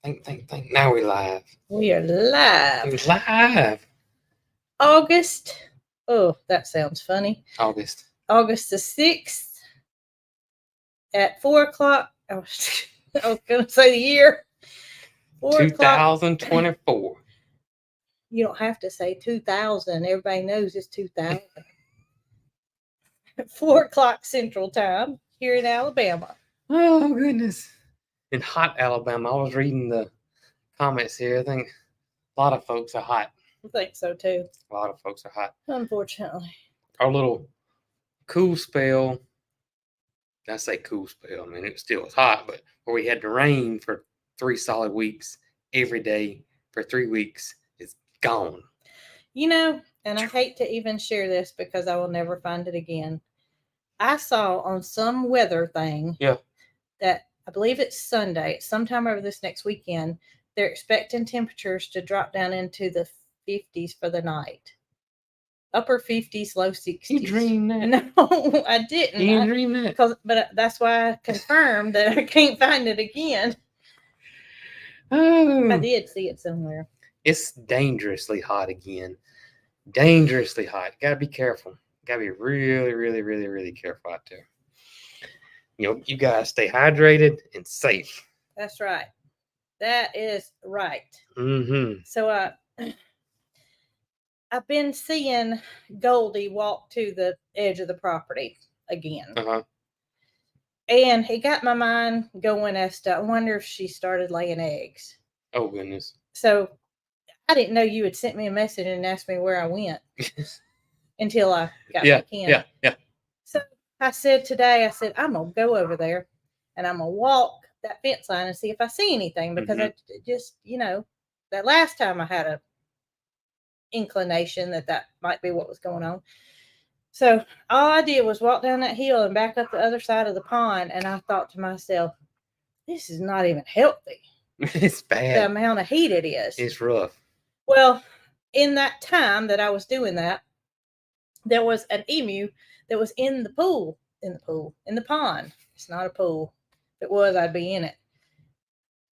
Think. Now we live. We are live. We live. August. Oh, that sounds funny. August. August the 6th at 4 o'clock. I was going to say the year. 4 o'clock. 2024. You don't have to say 2000. Everybody knows it's 2000. 4 o'clock Central Time here in Alabama. Oh, goodness. In hot Alabama. I was reading the comments here. I think a lot of folks are hot. I think so too. A lot of folks are hot. Unfortunately. Our little cool spell. I say cool spell. I mean, it still was hot, but where we had the rain for 3 solid weeks, every day for 3 weeks, it's gone. You know, and I hate to even share this because I will never find it again. I saw on some weather thing that I believe it's Sunday, it's sometime over this next weekend, they're expecting temperatures to drop down into the 50s for the night. Upper 50s, low 60s. You dreamed that? No, I didn't. You didn't dream that? But that's why I confirmed that I can't find it again. Oh. I did see it somewhere. It's dangerously hot again. Dangerously hot. Gotta be careful. Gotta be really, really, really, really careful out there. You know, you gotta stay hydrated and safe. That's right. That is right. Mm-hmm. So I've been seeing Goldie walk to the edge of the property again. Uh-huh. And it got my mind going as to, I wonder if she started laying eggs. Oh, goodness. So I didn't know you had sent me a message and asked me where I went until I got back in. Yeah. So I said today, I'm going to go over there and I'm going to walk that fence line and see if I see anything because I just, that last time I had a inclination that might be what was going on. So all I did was walk down that hill and back up the other side of the pond, and I thought to myself, this is not even healthy. It's bad. The amount of heat it is. It's rough. Well, in that time that I was doing that, there was an emu that was in the pond. It's not a pool. If it was, I'd be in it.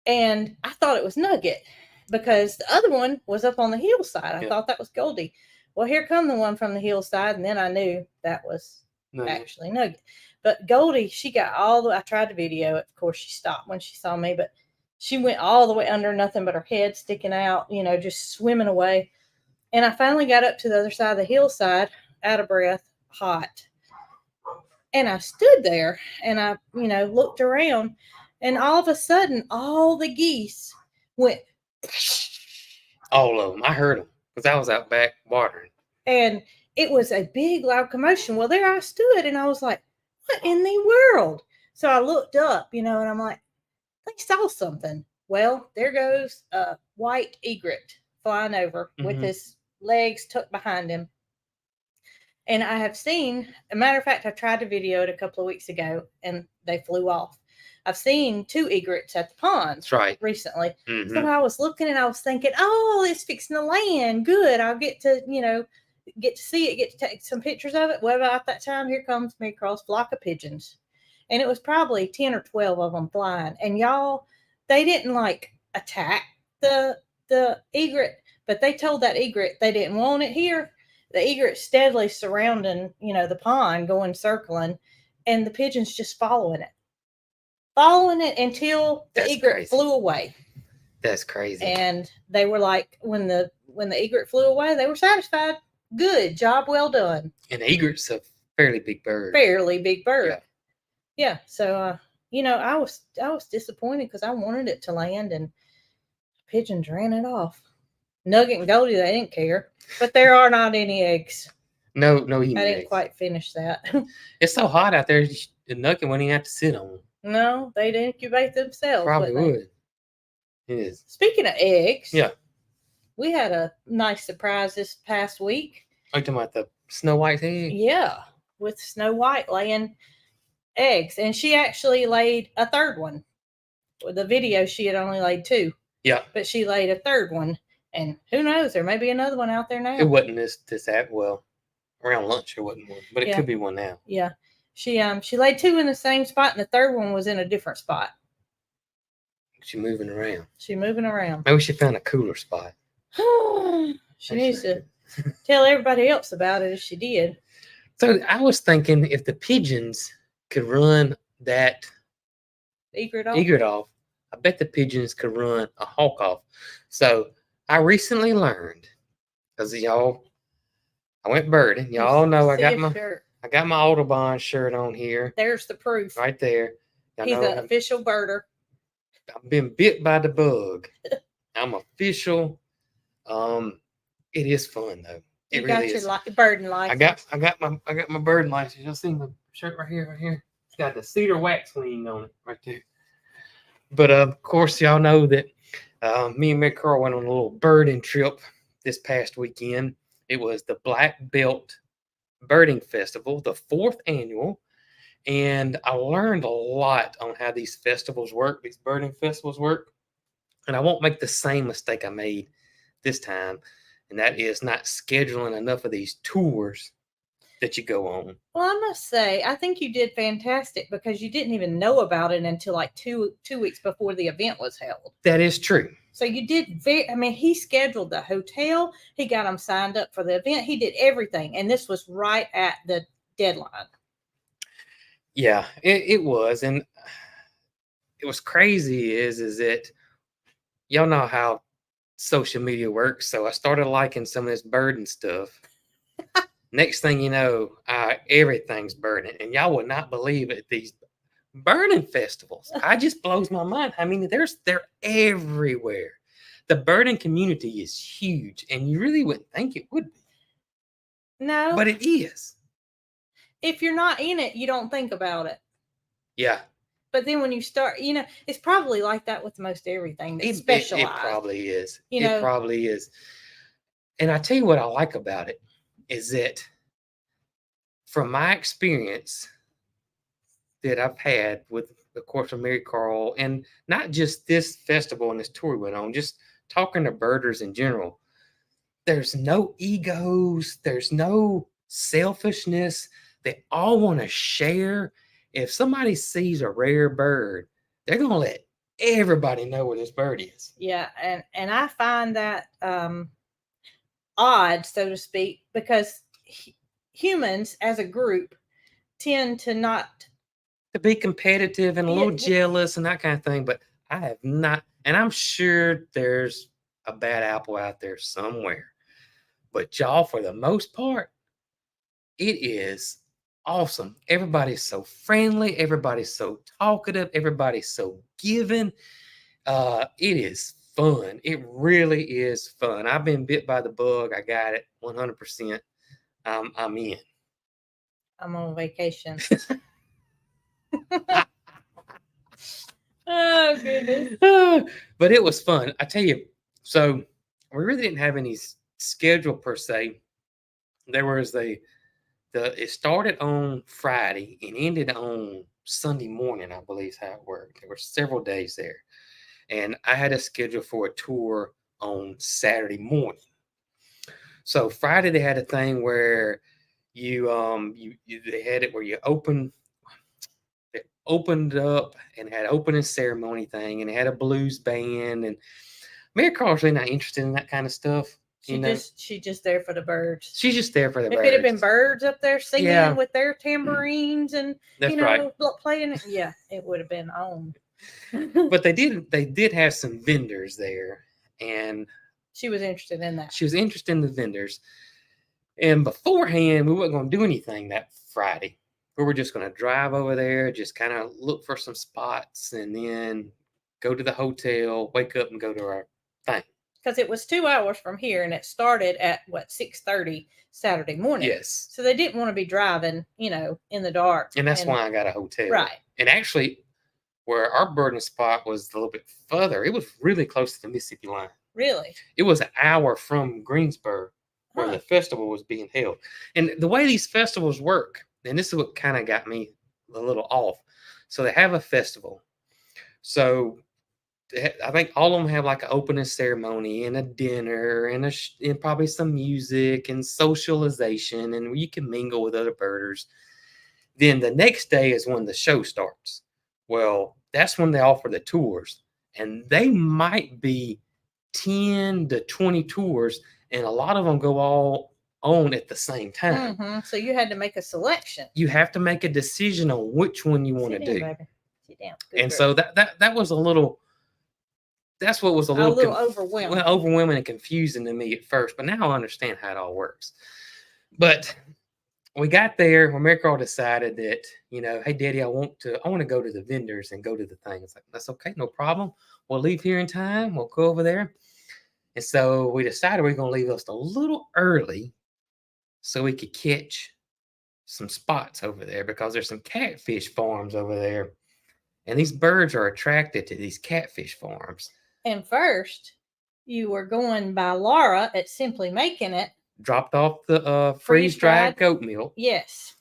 And I thought it was Nugget because the other one was up on the hillside. I thought that was Goldie. Well, here come the one from the hillside, and then I knew that was actually Nugget. But Goldie, she got I tried to video it. Of course, she stopped when she saw me, but she went all the way under, nothing but her head sticking out, just swimming away. And I finally got up to the other side of the hillside, out of breath, hot. And I stood there, and I, looked around, and all of a sudden, all the geese went. All of them. I heard them. Because I was out back watering. And it was a big, loud commotion. Well, there I stood, and I was like, what in the world? So I looked up, and I'm like, they saw something. Well, there goes a white egret flying over with his legs tucked behind him. And I have seen, a matter of fact, I tried to video it a couple of weeks ago, and they flew off. I've seen 2 egrets at the pond recently. Mm-hmm. So I was looking and I was thinking, oh, it's fixing to land. Good. I'll get to, get to see it, get to take some pictures of it. Well, about that time, here comes me across a flock of pigeons. And it was probably 10 or 12 of them flying. And y'all, they didn't attack the egret, but they told that egret they didn't want it here. The egret steadily surrounding, the pond, going circling, and the pigeons just following it until the egret flew away. That's crazy. And they were like, when the egret flew away, they were satisfied. Good job, well done. And the egret's a fairly big bird. Yeah. So I was disappointed because I wanted it to land, and pigeons ran it off. Nugget and Goldie, they didn't care, but there are not any eggs. No eggs. I didn't quite finish that. It's so hot out there. The Nugget wouldn't even have to sit on them. No, they'd incubate themselves. Probably would. It is. Speaking of eggs, we had a nice surprise this past week. Are you talking about the Snow White's egg? Yeah, with Snow White laying eggs, and she actually laid a third one. With the video, she had only laid 2. Yeah, but she laid a third one, and who knows? There may be another one out there now. It wasn't this well around lunch. It wasn't one, but it could be one now. Yeah. She laid 2 in the same spot, and the third one was in a different spot. She's moving around. She's moving around. Maybe she found a cooler spot. She needs to tell everybody else about it if she did. So I was thinking if the pigeons could run that egret off, I bet the pigeons could run a hawk off. So I recently learned, because y'all, I went birding. Y'all know I got my Audubon shirt on here. There's the proof. Right there. Y'all He's an official birder. I've been bit by the bug. I'm official. It is fun though. It You really got is. your birding license. I got my birding license. You'll see my shirt right here. It's got the cedar wax wing on it right there. But of course, y'all know that me and Mary Carl went on a little birding trip this past weekend. It was the Black Belt Birding Festival, the 4th annual. And I learned a lot on how these festivals work, these birding festivals work. And I won't make the same mistake I made this time. And that is not scheduling enough of these tours that you go on. Well, I must say, I think you did fantastic because you didn't even know about it until like two weeks before the event was held. That is true. So you did he scheduled the hotel. He got them signed up for the event. He did everything. And this was right at the deadline. Yeah, it was. And it was crazy is that y'all know how social media works. So I started liking some of this birding stuff. Next thing you know, everything's burning. And y'all would not believe it. These burning festivals. I just blows my mind. I mean, they're everywhere. The birding community is huge. And you really wouldn't think it would be. No. But it is. If you're not in it, you don't think about it. Yeah. But then when you start, it's probably like that with most everything that's specialized. It probably is. It probably is. And I tell you what I like about it is that from my experience that I've had with, of course, with Mary Carl, and not just this festival and this tour we went on, just talking to birders in general, there's no egos. There's no selfishness. They all want to share. If somebody sees a rare bird, they're going to let everybody know where this bird is. Yeah, and I find that odd, so to speak, because humans as a group tend to be competitive and a little jealous and that kind of thing. But I have not, and I'm sure there's a bad apple out there somewhere. But y'all, for the most part, it is awesome. Everybody's so friendly. Everybody's so talkative. Everybody's so giving. It is fun. It really is fun. I've been bit by the bug. I got it 100%. I'm in. I'm on vacation. Oh, goodness. But it was fun. I tell you, so we really didn't have any schedule per se. There was it started on Friday and ended on Sunday morning, I believe is how it worked. There were several days there. And I had a schedule for a tour on Saturday morning. So Friday they had a thing where they had it where you opened up and had opening ceremony thing, and they had a blues band. And Mary Carl's really not interested in that kind of stuff. She's just there for the birds. She's just there for the birds. If it had been birds up there singing with their tambourines and playing, it would have been on. But they did have some vendors there, and she was interested in that. She was interested in the vendors. And beforehand, we weren't going to do anything that Friday. We were just going to drive over there, just kind of look for some spots, and then go to the hotel, wake up, and go to our thing. Because it was 2 hours from here, and it started at 6:30 Saturday morning. Yes. So they didn't want to be driving, in the dark. And that's why I got a hotel. Right. And actually, where our birding spot was a little bit further, it was really close to the Mississippi line. Really? It was an hour from Greensboro, where the festival was being held. And the way these festivals work, and this is what kind of got me a little off. So they have a festival. So I think all of them have like an opening ceremony and a dinner and probably some music and socialization, and you can mingle with other birders. Then the next day is when the show starts. Well, that's when they offer the tours. and they might be 10 to 20 tours, and a lot of them go all on at the same time. So you had to make a selection. You have to make a decision on which one you want to do. Baby. Sit down. Good And girl. so that was a little. That's what was a little overwhelming. Well, overwhelming and confusing to me at first, but now I understand how it all works. But we got there when Mary Carl decided that, hey, Daddy, I want to go to the vendors and go to the thing. It's like, that's okay, no problem. We'll leave here in time. We'll go over there. And so we decided we're going to leave us a little early so we could catch some spots over there, because there's some catfish farms over there. And these birds are attracted to these catfish farms. And first, you were going by Laura at Simply Making It. Dropped off the freeze-dried goat milk. Yes.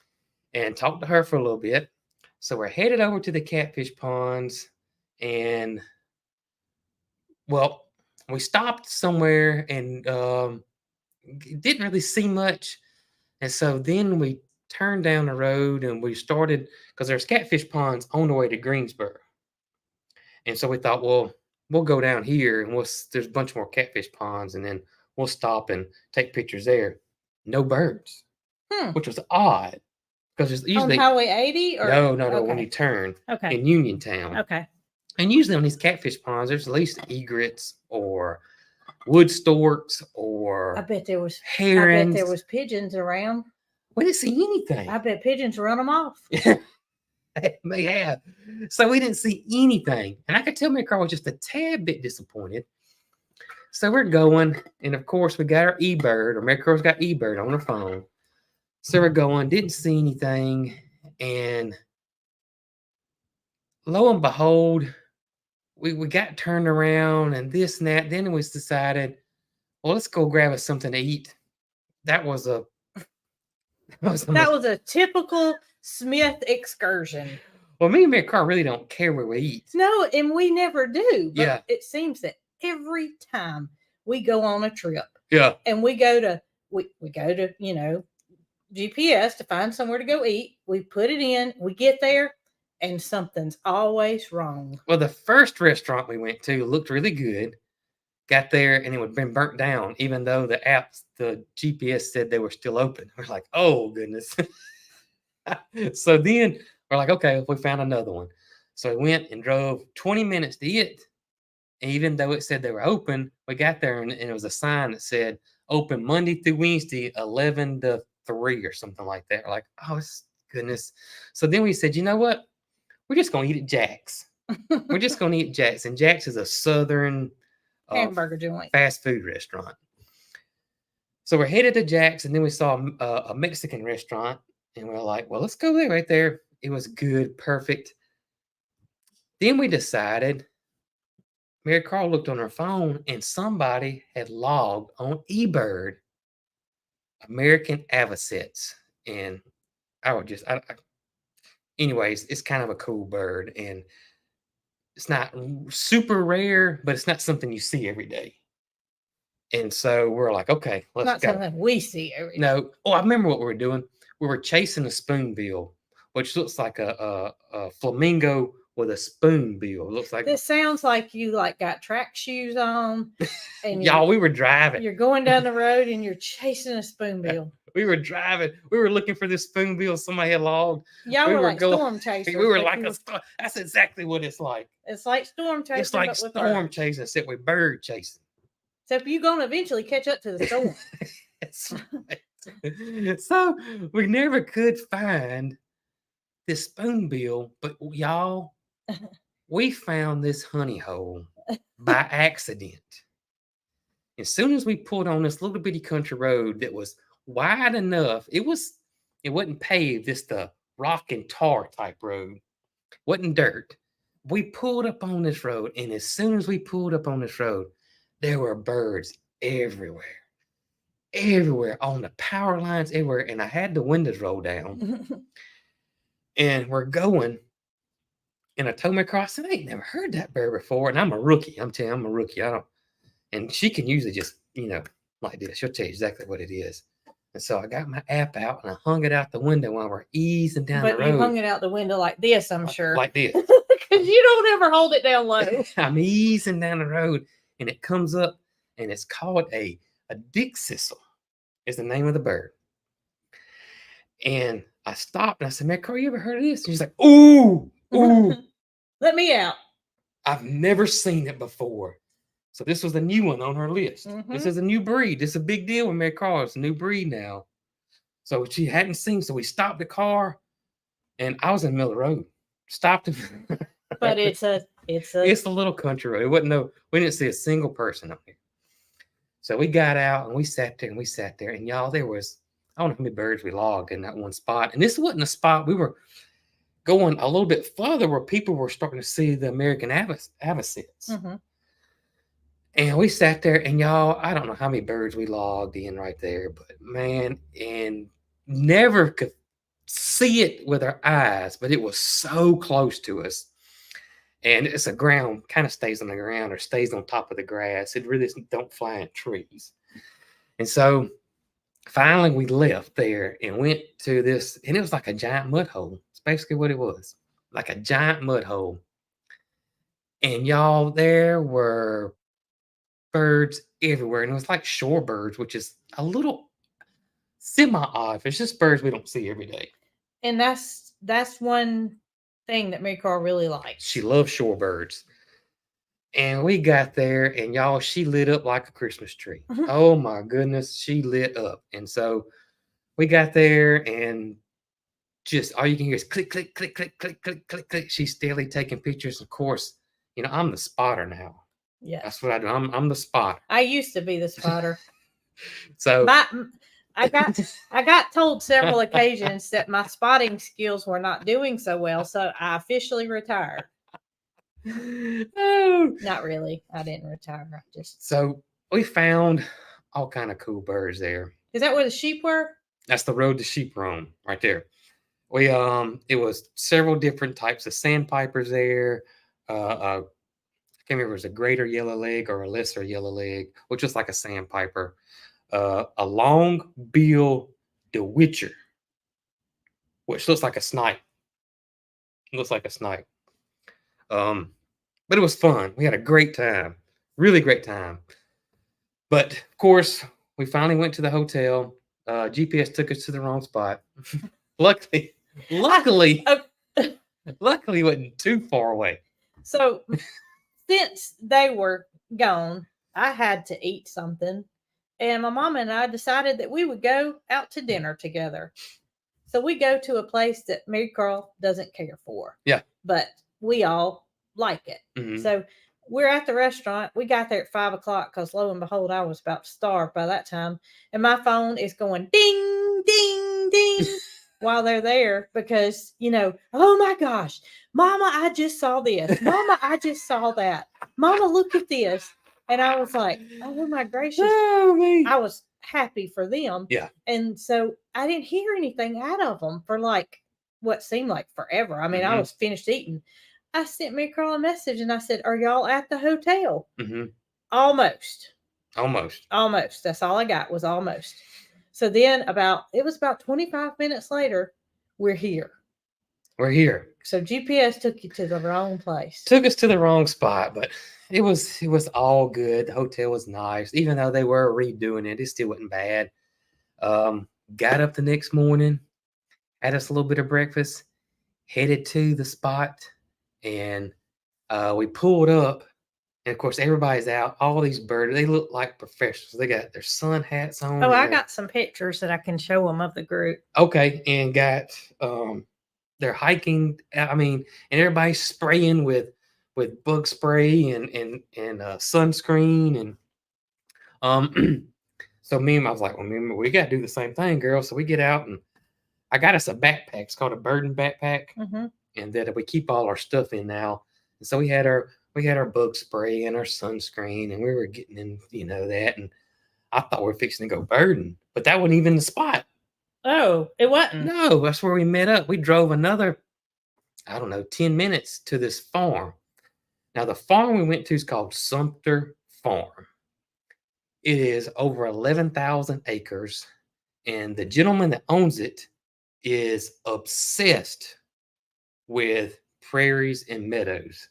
And talked to her for a little bit. So we're headed over to the catfish ponds. And, well, we stopped somewhere and didn't really see much. And so then we turned down the road and we started, because there's catfish ponds on the way to Greensboro. And so we thought, well, we'll go down here and there's a bunch more catfish ponds, and then we'll stop and take pictures there. No birds, which was odd, because there's usually on Highway 80 or no, okay. When you turn in Uniontown. Okay. And usually on these catfish ponds, there's at least egrets or wood storks or I bet there was herons. I bet there was pigeons around. We didn't see anything. I bet pigeons run them off. They may have. So we didn't see anything. And I could tell Mary Carl was just a tad bit disappointed. So we're going. And of course, we got our eBird, or Mary Carl's got eBird on her phone. So we're going, didn't see anything. And lo and behold, we got turned around and this and that. Then it was decided, well, let's go grab us something to eat. That was a typical Smith excursion. Well, me and Mary Carl really don't care where we eat. No, and we never do. But yeah. It seems that every time we go on a trip. Yeah. And we go to GPS to find somewhere to go eat. We put it in, we get there, and something's always wrong. Well, the first restaurant we went to looked really good. Got there and it had been burnt down, even though the GPS said they were still open. We're like, oh, goodness. So then we're like, okay, we found another one. So we went and drove 20 minutes to it. And even though it said they were open, we got there and it was a sign that said open Monday through Wednesday, 11 to 3 or something like that. We're like, oh, goodness. So then we said, you know what? We're just going to eat at Jack's. We're just going to eat at Jack's. And Jack's is a southern hamburger joint, fast food restaurant. So we're headed to Jack's, and then we saw a Mexican restaurant, and we're like, well, let's go there right there. It was good, perfect. Then we decided, Mary Carl looked on her phone, and somebody had logged on eBird American avocets. And anyways, it's kind of a cool bird, and it's not super rare, but it's not something you see every day. And so we're like, okay, let's not go. Something we see every day. No. Oh, I remember what we were doing. We were chasing a spoonbill, which looks like a flamingo with a spoonbill. It looks like this sounds like you got track shoes on. And y'all, we were driving. You're going down the road and you're chasing a spoonbill. We were driving. We were looking for this spoonbill somebody had logged. Y'all were like storm chasers. We were like that's exactly what it's like. It's like storm chasing. It's like storm chasing, except with bird chasing. Except you're going to eventually catch up to the storm. That's right. So we never could find this spoonbill, but y'all, we found this honey hole by accident. As soon as we pulled on this little bitty country road that was wide enough, it wasn't paved, just a rock and tar type road, wasn't dirt. We pulled up on this road, and as soon as we pulled up on this road, there were birds everywhere on the power lines, everywhere. And I had the windows rolled down, and we're going. And I told Mary Carl, I said, I ain't never heard that bird before. And I'm a rookie. I'm telling you, I'm a rookie. And she can usually just, like this. She'll tell you exactly what it is. And so I got my app out and I hung it out the window while we're easing down the road. But you hung it out the window like this, I'm sure. Like this. Because you don't ever hold it down low. I'm easing down the road, and it comes up, and it's called a dick thistle. Is the name of the bird. And I stopped, and I said, "Man, Carl, you ever heard of this?" And she's like, "Ooh, ooh." Let me out. I've never seen it before. So this was the new one on her list. This is a new breed. This is a big deal with Mary Carl. It's a new breed now. So she hadn't seen. So we stopped the car, and I was in the middle of the road. Stopped it. But it's a little country road. It wasn't we didn't see a single person up here. So we got out and we sat there, and y'all, there was, I don't know how many birds we logged in that one spot. And this wasn't a spot. We were going a little bit further where people were starting to see the American avocets. And we sat there, and y'all, I don't know how many birds we logged in right there, but man, and never could see it with our eyes, but it was so close to us. And it's a ground, kind of stays on the ground or stays on top of the grass. It really don't fly in trees. And so finally we left there and went to this, and it was like a giant mud hole. It's basically what it was, like a giant mud hole. And y'all, there were birds everywhere. And it was like shorebirds, which is a little semi-odd. It's just birds we don't see every day. And that's one thing that Mary Carl really likes. She loves shorebirds. And we got there, and y'all, she lit up like a Christmas tree. Oh my goodness, she lit up. And so we got there, and just all you can hear is click, click, click, click, click, click, click, click. She's steadily taking pictures. Of course, I'm the spotter now. Yeah, that's what I do. I'm the spotter. I used to be the spotter. So I got told several occasions that my spotting skills were not doing so well, so I officially retired. No, not really. I didn't retire. So we found all kind of cool birds there. Is that where the sheep were? That's the road the sheep roam right there. We it was several different types of sandpipers there. I can't remember if it was a greater yellow leg or a lesser yellow leg, which was like a sandpiper. A long-billed dewitcher, which looks like a snipe. Looks like a snipe. But it was fun. We had a great time. Really great time. But of course, we finally went to the hotel. GPS took us to the wrong spot. Luckily, it wasn't too far away. So since they were gone, I had to eat something. And my mom and I decided that we would go out to dinner together. So we go to a place that Mary Carl doesn't care for. Yeah. But we all like it. Mm-hmm. So we're at the restaurant. We got there at 5:00 because lo and behold, I was about to starve by that time. And my phone is going ding, ding, ding while they're there because, oh my gosh, Mama, I just saw this. Mama, I just saw that. Mama, look at this. And I was like, oh my gracious. Oh, I was happy for them. Yeah. And so I didn't hear anything out of them for like what seemed like forever. I mean, I was finished eating. I sent Mary Carl a message and I said, are y'all at the hotel? Almost. That's all I got was almost. So then it was about 25 minutes later, we're here. So GPS took you to the wrong place. Took us to the wrong spot, but it was all good. The hotel was nice. Even though they were redoing it, it still wasn't bad. Got up the next morning, had us a little bit of breakfast, headed to the spot, and we pulled up. And of course, everybody's out. All these birds, they look like professionals. They got their sun hats on. Oh, I got some pictures that I can show them of the group. Okay, and got they're hiking. I mean, and everybody's spraying with bug spray and sunscreen and so me and I was like, well, we got to do the same thing, girl. So we get out and I got us a backpack. It's called a burden backpack, and that we keep all our stuff in now. And so we had our bug spray and our sunscreen, and we were getting in, that. And I thought we were fixing to go birding, but that wasn't even the spot. Oh, it wasn't? No, that's where we met up. We drove another, 10 minutes to this farm. Now, the farm we went to is called Sumpter Farm. It is over 11,000 acres, and the gentleman that owns it is obsessed with prairies and meadows.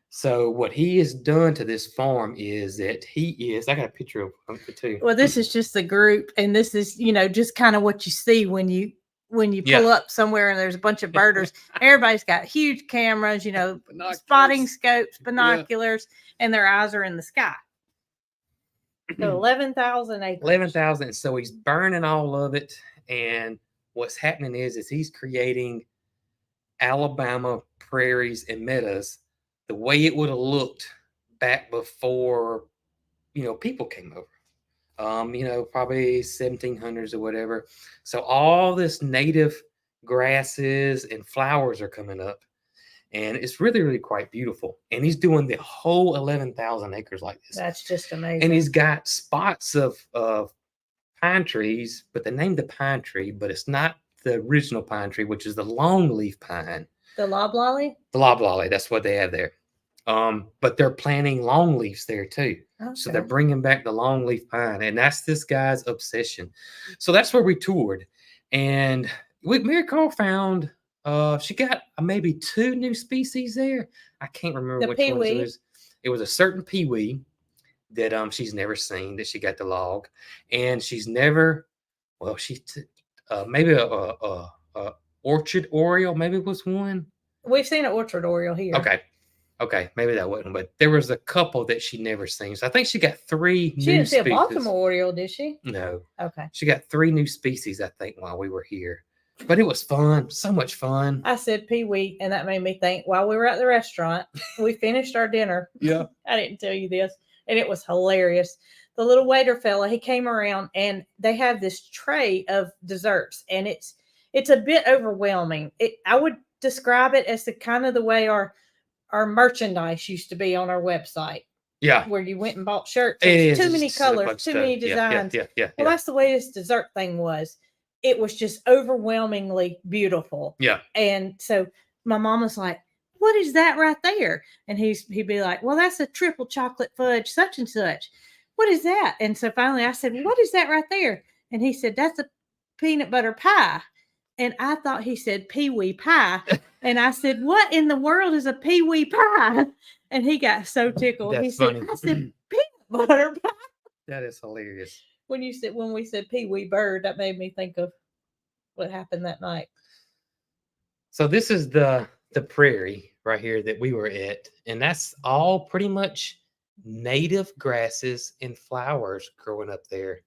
So what he has done to this farm is that I got a picture of it too. Well, this is just the group, and this is, just kind of what you see when you Yeah. pull up somewhere and there's a bunch of birders. Everybody's got huge cameras, spotting scopes, binoculars, and their eyes are in the sky. So 11,000 acres. 11,000. So he's burning all of it, and what's happening is he's creating Alabama prairies and meadows the way it would have looked back before people came over. Probably 1700s or whatever. So all this native grasses and flowers are coming up, and it's really, really quite beautiful. And he's doing the whole 11,000 acres like this. That's just amazing. And he's got spots of pine trees, but they named the pine tree, but it's not the original pine tree, which is the longleaf pine. The loblolly? The loblolly, that's what they have there. But they're planting longleafs there too. Okay. So they're bringing back the longleaf pine, and that's this guy's obsession. So that's where we toured, and Mary Carl found she got maybe 2 new species there. I can't remember which ones it was. It was a certain peewee that she's never seen, that she got the log, and she's never. Well, maybe a orchard oriole, maybe it was one. We've seen an orchard oriole here. Okay, maybe that wasn't, but there was a couple that she never seen. So I think she got 3 new species. She didn't see a Baltimore oriole, did she? No. Okay. She got 3 new species, I think, while we were here. But it was fun, so much fun. I said peewee, and that made me think, while we were at the restaurant, we finished our dinner. Yeah. I didn't tell you this, and it was hilarious. The little waiter fella, he came around, and they have this tray of desserts, and it's a bit overwhelming. I would describe it as the way our merchandise used to be on our website. Yeah. Where you went and bought shirts. Too many colors, too many designs. Yeah. Well, that's the way this dessert thing was. It was just overwhelmingly beautiful. Yeah. And so my mom was like, "What is that right there?" And he'd be like, "Well, that's a triple chocolate fudge such and such." "What is that?" And so finally I said, "What is that right there?" And he said, "That's a peanut butter pie." And I thought he said peewee pie. And I said, "What in the world is a peewee pie?" And he got so tickled. That's he funny. said, "I said peanut butter pie." That is hilarious. When we said peewee bird, that made me think of what happened that night. So this is the prairie right here that we were at. And that's all pretty much native grasses and flowers growing up there.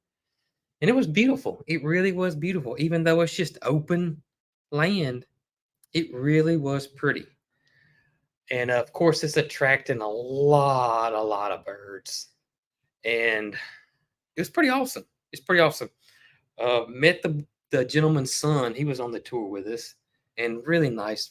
And it was beautiful. It really was beautiful. Even though it's just open land, it really was pretty. And of course, it's attracting a lot of birds. And it was pretty awesome. Met the gentleman's son. He was on the tour with us. And really nice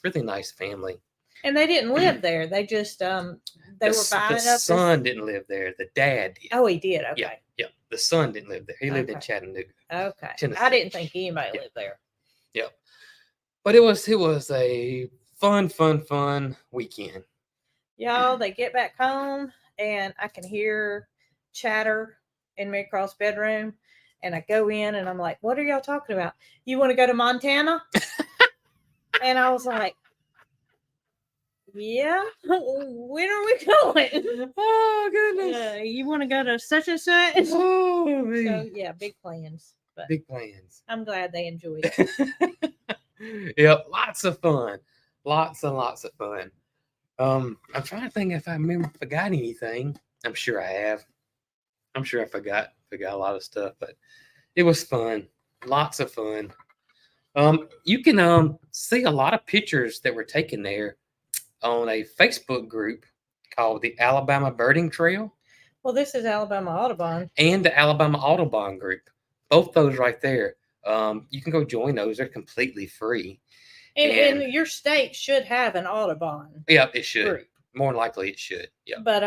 family. And they didn't live there. They just they were buying it up. The son didn't live there. The dad did. Oh, he did. Okay. Yeah. The son didn't live there. He lived in Chattanooga. Okay. Tennessee. I didn't think anybody lived there. Yeah. But it was a fun weekend. Y'all, they get back home and I can hear chatter in Mary Carl's bedroom. And I go in and I'm like, "What are y'all talking about? You want to go to Montana?" And I was like, "Yeah, when are we going?" Oh, goodness. You want to go to such and such? Oh, man. So, yeah, big plans. But big plans. I'm glad they enjoyed it. Yep, lots of fun. Lots and lots of fun. I'm trying to think if I forgot anything. I'm sure I have. I'm sure I forgot a lot of stuff, but it was fun. Lots of fun. You can see a lot of pictures that were taken there on a Facebook group called the Alabama Birding Trail. Well, this is Alabama Audubon. And the Alabama Audubon group. Both those right there. You can go join those. They're completely free. And your state should have an Audubon. Yeah, it should. Group. More likely it should. Yeah. But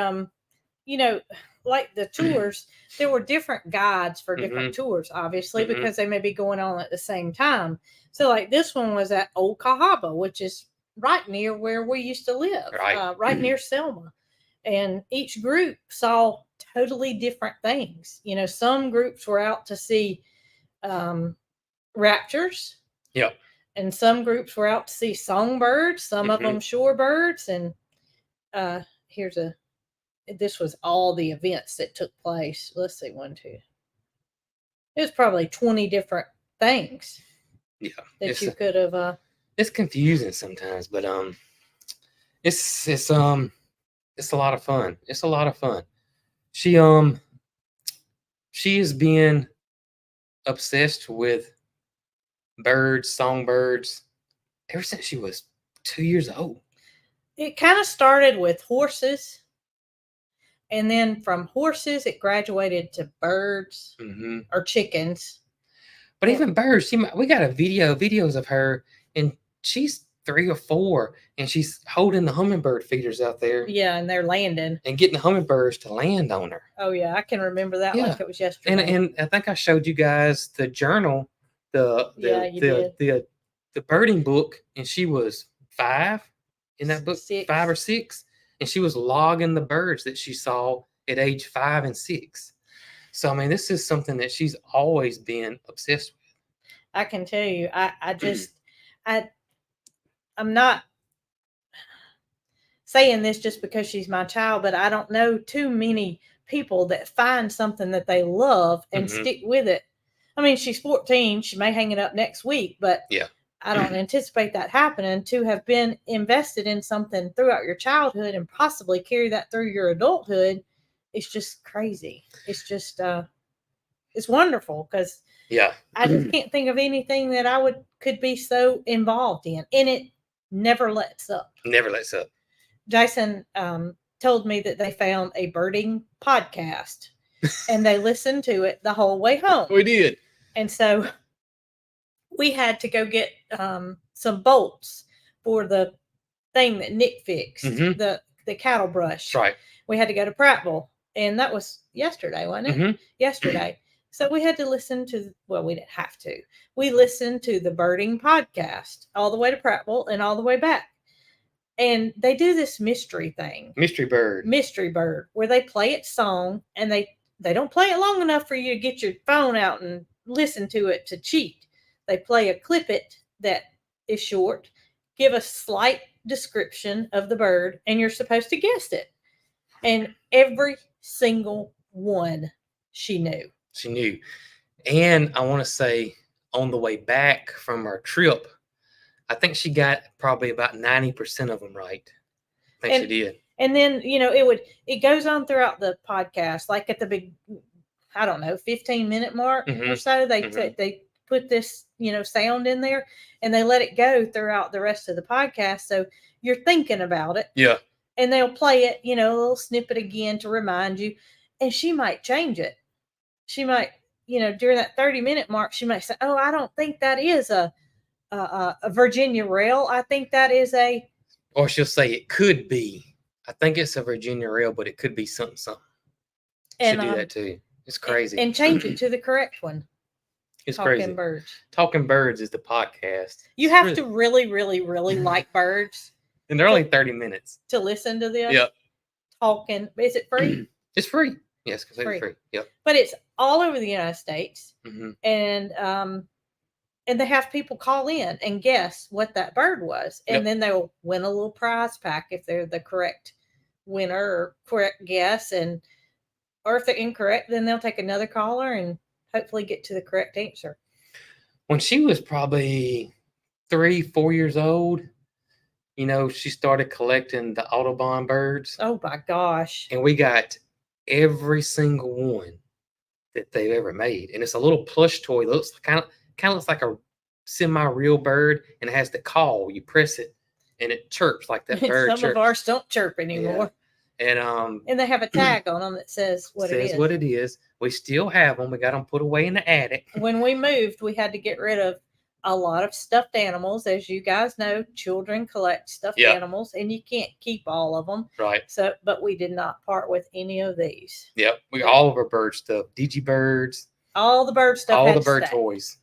like the tours, there were different guides for different tours, obviously, because they may be going on at the same time. So like this one was at Old Cahaba, which is right near where we used to live, right near Selma. And each group saw totally different things. Some groups were out to see raptors. Yeah. and some groups were out to see songbirds, some of them shorebirds, and this was all the events that took place. Let's see, 1, 2. It was probably 20 different things. Yeah, that you could have. It's confusing sometimes, but it's a lot of fun. It's a lot of fun. She is being obsessed with birds, songbirds, ever since she was 2 years old. It kind of started with horses, and then from horses it graduated to birds or chickens. But even birds, we got videos of her, and she's 3 or 4, and she's holding the hummingbird feeders out there. Yeah, and they're landing and getting the hummingbirds to land on her. Oh yeah, I can remember that like it was yesterday. And I think I showed you guys the journal, the birding book, and she was 5 in that book, 6. 5 or 6, and she was logging the birds that she saw at age 5 and 6. So I mean, this is something that she's always been obsessed with. I can tell you, I'm not saying this just because she's my child, but I don't know too many people that find something that they love and stick with it. I mean, she's 14. She may hang it up next week, but I don't anticipate that happening. To have been invested in something throughout your childhood and possibly carry that through your adulthood, it's just crazy. It's just, it's wonderful because I just can't think of anything that I could be so involved in. And it never lets up. Never lets up. Jason told me that they found a birding podcast and they listened to it the whole way home. We did. And so we had to go get some bolts for the thing that Nick fixed, the cattle brush. Right. We had to go to Prattville, and that was yesterday, wasn't it? Yesterday. So we had to listen to, well, we didn't have to. We listened to the birding podcast all the way to Prattville and all the way back. And they do this mystery thing. Mystery Bird, where they play its song, and they don't play it long enough for you to get your phone out and listen to it to cheat. They play a clip it that is short, give a slight description of the bird, and you're supposed to guess it. And every single one she knew. She knew. And I want to say on the way back from our trip, I think she got probably about 90% of them right. I think she did. And then, it goes on throughout the podcast, like at the big, 15-minute mark or so, they put this, sound in there, and they let it go throughout the rest of the podcast. So you're thinking about it. Yeah. And they'll play it, a little snippet again to remind you. And she might change it. She might, during that 30-minute mark, she might say, "Oh, I don't think that is a Virginia rail. I think that is a..." Or she'll say it could be. I think it's a Virginia rail, but it could be something. And she'll do that too. It's crazy. And change it to the correct one. It's crazy. Talking Birds. Talking Birds is the podcast. You have to really, really, really like birds. And they're only 30 minutes. To listen to them. Yep. Talking. Is it free? It's free. Yes, completely free. Yep. But it's all over the United States. And they have people call in and guess what that bird was. And then they'll win a little prize pack if they're the correct winner or correct guess. Or if they're incorrect, then they'll take another caller and hopefully get to the correct answer. When she was probably 3-4 years old, she started collecting the Audubon birds. Oh my gosh. And we got every single one that they've ever made. And it's a little plush toy. Looks kind of looks like a semi-real bird, and it has the call. You press it and it chirps like that bird. Some of ours don't chirp anymore. Yeah. And they have a tag on them that says what it is. We still have them. We got them put away in the attic. When we moved, we had to get rid of a lot of stuffed animals. As you guys know, children collect stuffed animals, and you can't keep all of them. Right. But we did not part with any of these. Yep. All of our bird stuff, Digibirds. All the bird stuff. All the bird toys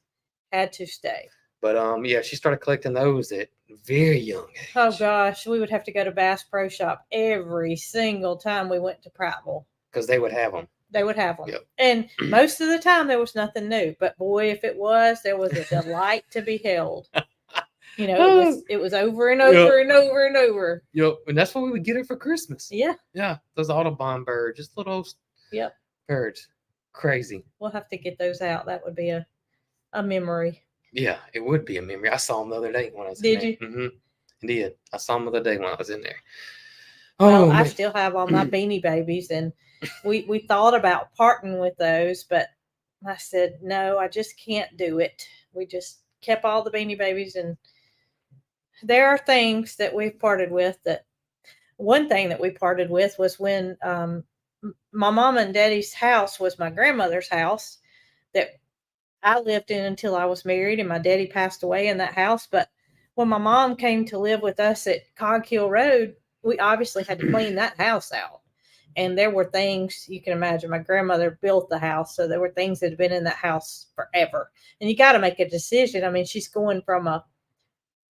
had to stay. But she started collecting those at very young age. Oh gosh, we would have to go to Bass Pro Shop every single time we went to Prattville. Because they would have them. Yep. And most of the time there was nothing new. But boy, if it was, there was a delight to be held. You know, it was over and over and over and over. Yep, and that's what we would get her for Christmas. Yeah. Yeah, those Audubon birds, just little birds. Crazy. We'll have to get those out. That would be a memory. Yeah, it would be a memory. I saw them the other day when I was in there. Did you? Mm-hmm. I did. I saw them the other day when I was in there. Well, I still have all my Beanie Babies, and we thought about parting with those, but I said, no, I just can't do it. We just kept all the Beanie Babies, and there are things that we've parted with. That one thing that we parted with was when my mom and daddy's house was my grandmother's house that I lived in until I was married, and my daddy passed away in that house. But when my mom came to live with us at Cog Hill Road, we obviously had to clean that house out. And there were things, you can imagine, my grandmother built the house, so there were things that had been in that house forever. And you got to make a decision. I mean, she's going from a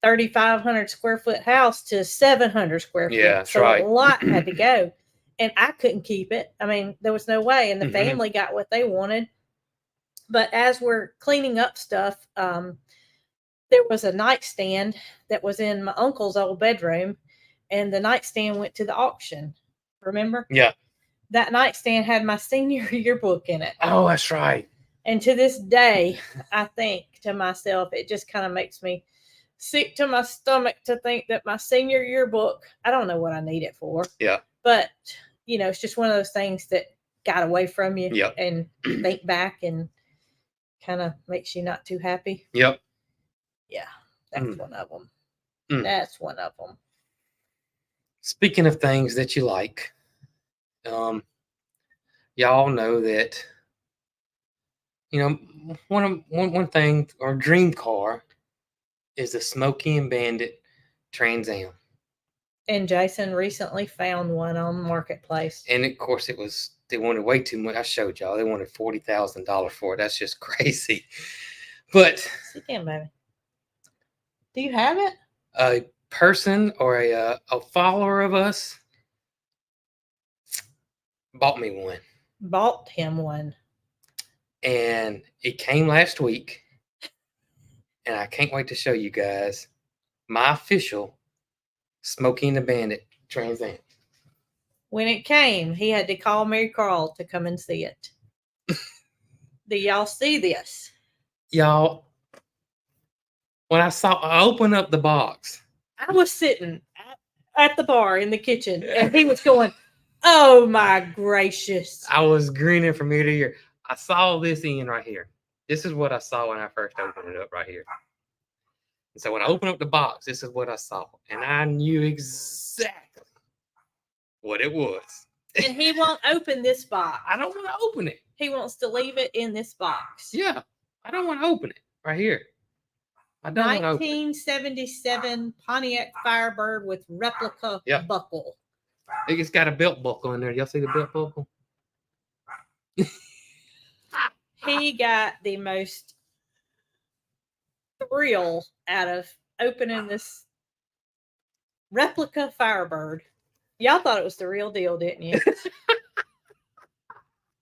3,500 square foot house to 700 square foot. Yeah, so right. A lot had to go. And I couldn't keep it. I mean, there was no way. And the family got what they wanted. But as we're cleaning up stuff, there was a nightstand that was in my uncle's old bedroom, and the nightstand went to the auction. Remember? Yeah. That nightstand had my senior yearbook in it. Oh, that's right. And to this day, I think to myself, it just kind of makes me sick to my stomach to think that my senior yearbook, I don't know what I need it for. Yeah. But, you know, it's just one of those things that got away from you. Yep. And think back and kind of makes you not too happy. Yep. Yeah, that's one of them. That's one of them. Speaking of things that you like, y'all know that, you know, one thing, our dream car is the Smokey and Bandit Trans Am. And Jason recently found one on Marketplace. And of course, they wanted way too much. I showed y'all. They wanted $40,000 for it. That's just crazy. But sit down, baby. Do you have it? A person or a follower of us bought me one. Bought him one. And it came last week. And I can't wait to show you guys my official Smokey and the Bandit Trans Am. When it came, he had to call Mary Carl to come and see it. Do y'all see this? Y'all, when I opened up the box, I was sitting at the bar in the kitchen, and he was going, oh my gracious. I was grinning from ear to ear. I saw this in right here. This is what I saw when I first opened it up right here. And so when I opened up the box, this is what I saw. And I knew exactly what it was. And he won't open this box. I don't want to open it. He wants to leave it in this box. Yeah, I don't want to open it right here. I don't want to open it. 1977 Pontiac Firebird with replica buckle. It's got a belt buckle in there. Y'all see the belt buckle? He got the most thrill out of opening this replica Firebird. Y'all thought it was the real deal, didn't you?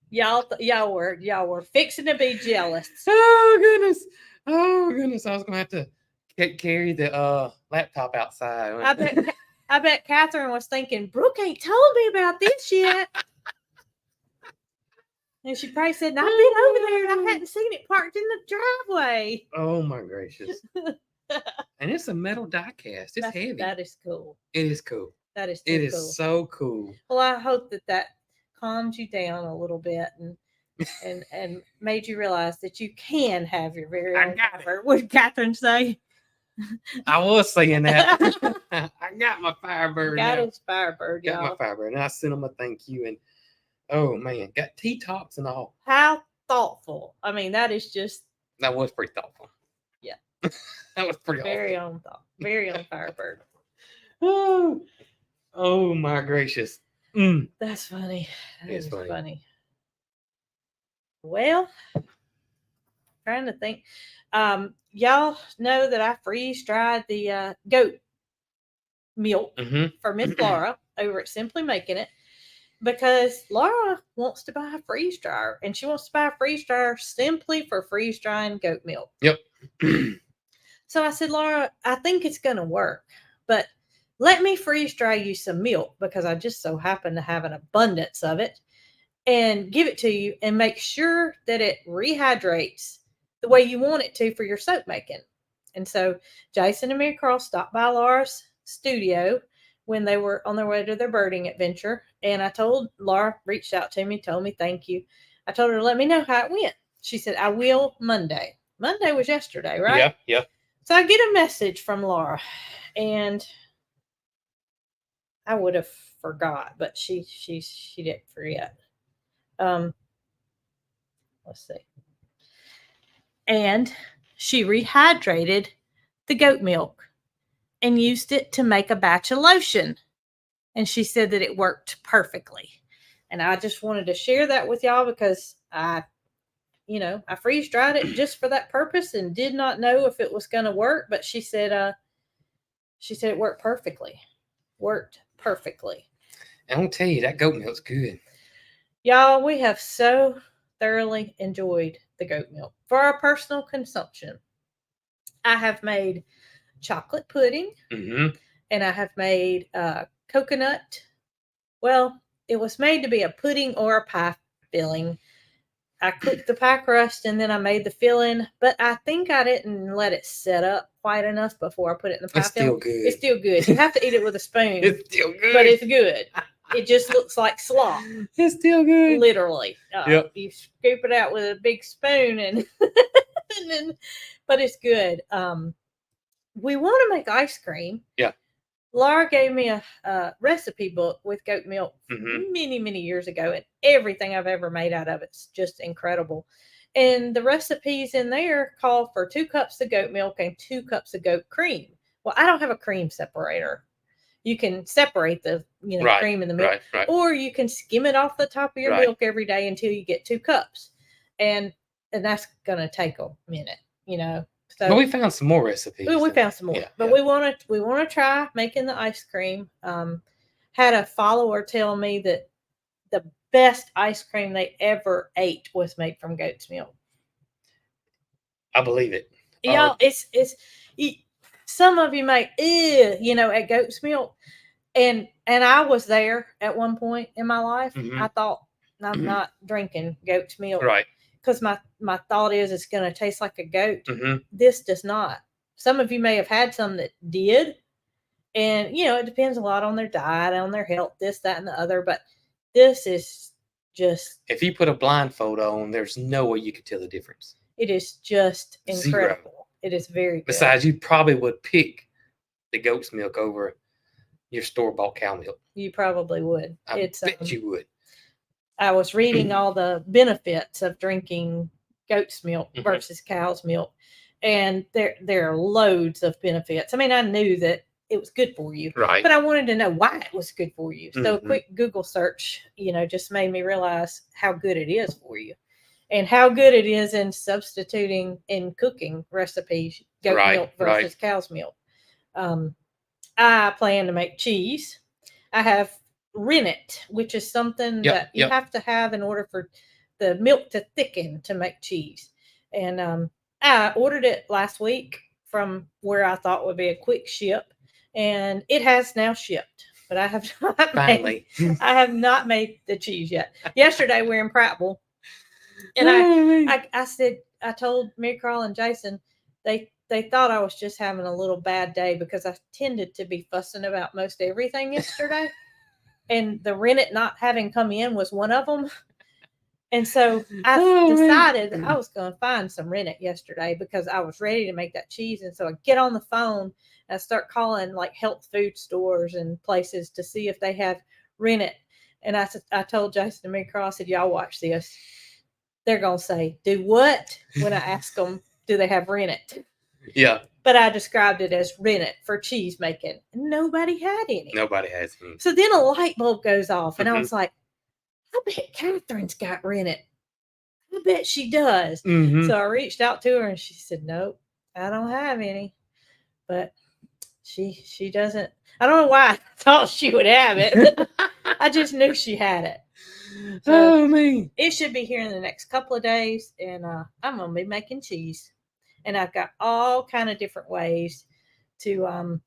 y'all were fixing to be jealous. Oh goodness! I was gonna have to carry the laptop outside. I bet Catherine was thinking, Brooke ain't told me about this yet. And she probably said, I've been over there and I hadn't seen it parked in the driveway. Oh my gracious. And it's a metal die cast. It's heavy. That is cool. It is cool. That is cool. It cool. is so cool. Well, I hope that calmed you down a little bit and made you realize that you can have your very own Firebird. What did Catherine say? I was saying that. I got my Firebird. Got his Firebird, y'all. Got my Firebird. And I sent him a thank you. And oh man, got T-tops and all. How thoughtful. I mean, that was pretty thoughtful. Yeah. That was pretty very own thought. Very own Firebird. Oh my gracious. That's funny. That is funny. Well, trying to think. Y'all know that I freeze dried the goat milk for Miss Laura over at Simply Making It, because Laura wants to buy a freeze dryer, and she wants to buy a freeze dryer simply for freeze drying goat milk. Yep. So I said, Laura, I think it's going to work, but let me freeze dry you some milk because I just so happen to have an abundance of it and give it to you and make sure that it rehydrates the way you want it to for your soap making. And so Jason and Mary Carl stopped by Laura's studio when they were on their way to their birding adventure. And I told Laura, reached out to me, told me thank you. I told her to let me know how it went. She said, I will Monday. Monday was yesterday, right? Yeah, yeah. So I get a message from Laura, and I would have forgot, but she didn't forget. Let's see. And she rehydrated the goat milk and used it to make a batch of lotion. And she said that it worked perfectly. And I just wanted to share that with y'all because I freeze dried it just for that purpose and did not know if it was going to work. But she said it worked perfectly. Worked perfectly. And I'll tell you, that goat milk's good. Y'all, we have so thoroughly enjoyed the goat milk for our personal consumption. I have made chocolate pudding, and I have made coconut. Well, it was made to be a pudding or a pie filling. I cooked the pie crust and then I made the filling, but I think I didn't let it set up quite enough before I put it in the pie filling. Still good. It's still good. You have to eat it with a spoon. It's still good. But it's good. It just looks like slop. It's still good. Literally. Yep. You scoop it out with a big spoon and but it's good. We want to make ice cream. Yeah. Laura gave me a recipe book with goat milk many, many years ago, and everything I've ever made out of it's just incredible. And the recipes in there call for 2 cups of goat milk and 2 cups of goat cream. Well, I don't have a cream separator. You can separate the cream and the milk, or you can skim it off the top of your milk every day until you get 2 cups, and that's gonna take a minute, So, but we found some more recipes. We found some more, but we want to try making the ice cream. Had a follower tell me that the best ice cream they ever ate was made from goat's milk. I believe it. Y'all, it's some of you may, at goat's milk, and I was there at one point in my life. I thought I'm not drinking goat's milk, right? Because my thought is it's going to taste like a goat. This does not. Some of you may have had some that did, and it depends a lot on their diet, on their health, this, that, and the other. But this is just, if you put a blindfold on, there's no way you could tell the difference. It is just incredible. 0. It is very good. Besides, you probably would pick the goat's milk over your store-bought cow milk. You probably would. I bet you would. I was reading all the benefits of drinking goat's milk versus cow's milk, and there are loads of benefits. I mean, I knew that it was good for you, right? But I wanted to know why it was good for you. So a quick Google search, just made me realize how good it is for you, and how good it is in substituting in cooking recipes, goat milk versus cow's milk. I plan to make cheese. I have rennet, which is something that you have to have in order for the milk to thicken to make cheese. And I ordered it last week from where I thought would be a quick ship, and it has now shipped. But I have not I have not made the cheese yet. Yesterday we're in Prattville, and I told Mary Carl and Jason they thought I was just having a little bad day because I tended to be fussing about most everything yesterday. And the rennet not having come in was one of them. And so I decided that I was going to find some rennet yesterday because I was ready to make that cheese. And so I get on the phone and I start calling like health food stores and places to see if they have rennet. And I told Jason and Mary Carl, I said, y'all watch this. They're going to say, do what? When I ask them, do they have rennet? Yeah. But I described it as rennet for cheese making. Nobody had any. Nobody has any. So then a light bulb goes off, and I was like, I bet Catherine's got rennet. I bet she does. So I reached out to her, and she said, nope, I don't have any. But she doesn't. I don't know why I thought she would have it. I just knew she had it. So it should be here in the next couple of days, and I'm going to be making cheese. and I've got all kind of different ways to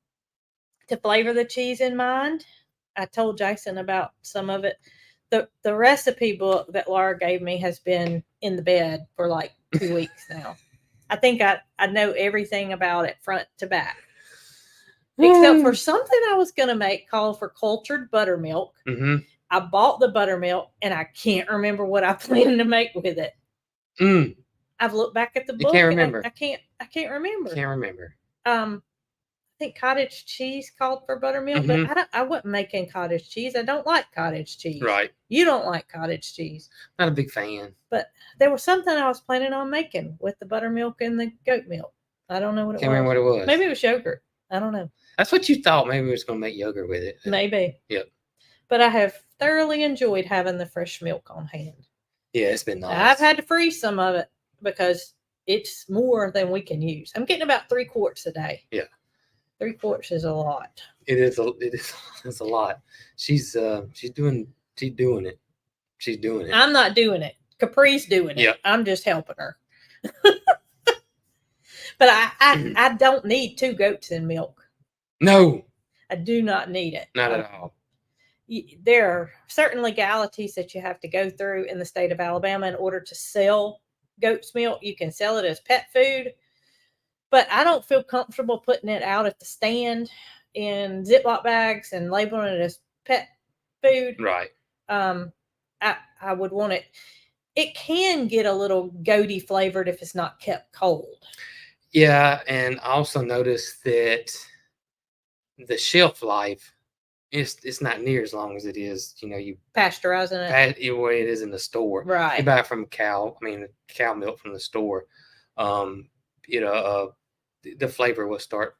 flavor the cheese in mind. I told Jason about some of it. The recipe book that Laura gave me has been in the bed for like 2 weeks now. I think I know everything about it front to back. Except for something I was going to make called for cultured buttermilk. Mm-hmm. I bought the buttermilk and I can't remember what I planned to make with it. Mm. I've looked back at the You book can't and remember. I can't remember. Can't remember. I think cottage cheese called for buttermilk, Mhm. but I wasn't making cottage cheese. I don't like cottage cheese. Right. You don't like cottage cheese. Not a big fan. But there was something I was planning on making with the buttermilk and the goat milk. I don't know what it Can't was. remember what it was. Maybe it was yogurt. I don't know. That's what you thought. Maybe we was going to make yogurt with it. Maybe. Yep. But I have thoroughly enjoyed having the fresh milk on hand. Yeah, it's been nice. I've had to freeze some of it because it's more than we can use. I'm getting about 3 quarts a day. Yeah. 3 quarts is a lot. It's a lot. She's doing it. She's doing it. I'm not doing it. Capri's doing it. Yep. I'm just helping her. But I don't need 2 goats in milk. No. I do not need it. Not at all. There are certain legalities that you have to go through in the state of Alabama in order to sell goat's milk. You can sell it as pet food, but I don't feel comfortable putting it out at the stand in Ziploc bags and labeling it as pet food. Right. I would want it. It can get a little goaty flavored if it's not kept cold. Yeah, and I also noticed that the shelf life it's not near as long as it is. You Pasteurizing it. the way it is in the store. Right. You buy it from cow milk from the store. The flavor will start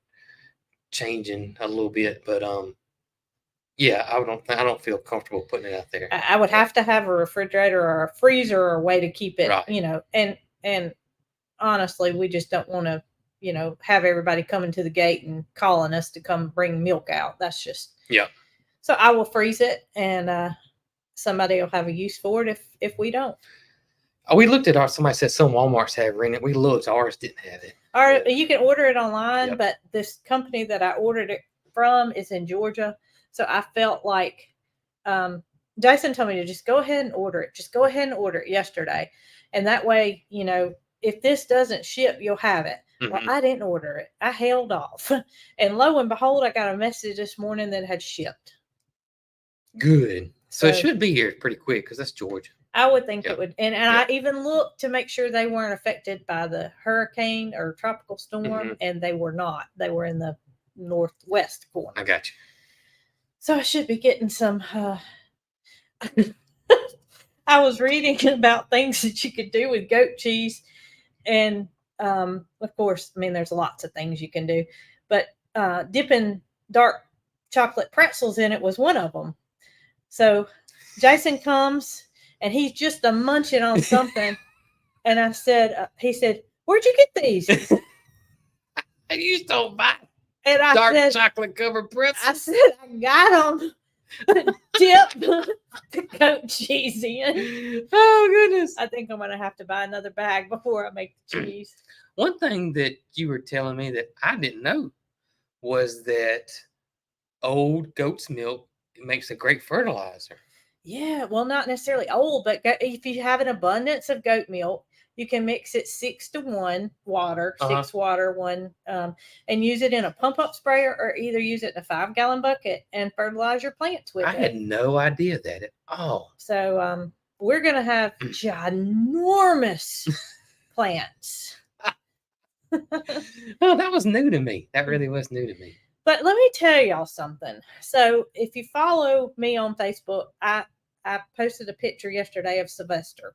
changing a little bit, but yeah, I don't feel comfortable putting it out there. I would have to have a refrigerator or a freezer or a way to keep it, right. And honestly, we just don't want to, have everybody coming to the gate and calling us to come bring milk out. That's just, yeah. So I will freeze it, and somebody will have a use for it if we don't. We looked at somebody said some Walmarts have it in it. We looked, ours didn't have it. Or you can order it online, Yep. But this company that I ordered it from is in Georgia. So I felt like Jason told me to just go ahead and order it. Just go ahead and order it yesterday. And that way, if this doesn't ship, you'll have it. Mm-hmm. Well, I didn't order it. I held off. And lo and behold, I got a message this morning that had shipped. Good. So it should be here pretty quick because that's Georgia. I would think it would. And Yep. I even looked to make sure they weren't affected by the hurricane or tropical storm, Mm-hmm. and they were not. They were in the northwest corner. I got you. So I should be getting some. I was reading about things that you could do with goat cheese. And of course, there's lots of things you can do. But dipping dark chocolate pretzels in it was one of them. So Jason comes and he's just munching on something. And I said, he said, "Where'd you get these?" I used to buy And I dark said, chocolate covered pretzels. I said, I got them to dip the goat cheese in. Oh, goodness. I think I'm going to have to buy another bag before I make the cheese. One thing that you were telling me that I didn't know was that old goat's milk makes a great fertilizer. Yeah, well, not necessarily old, but if you have an abundance of goat milk, you can mix it 6-to-1 water, 6 water, 1, and use it in a pump-up sprayer, or either use it in a 5-gallon bucket and fertilize your plants with it. I had no idea that at all. So we're going to have ginormous plants. Oh, that was new to me. That really was new to me. But let me tell y'all something. So if you follow me on Facebook, I posted a picture yesterday of Sylvester.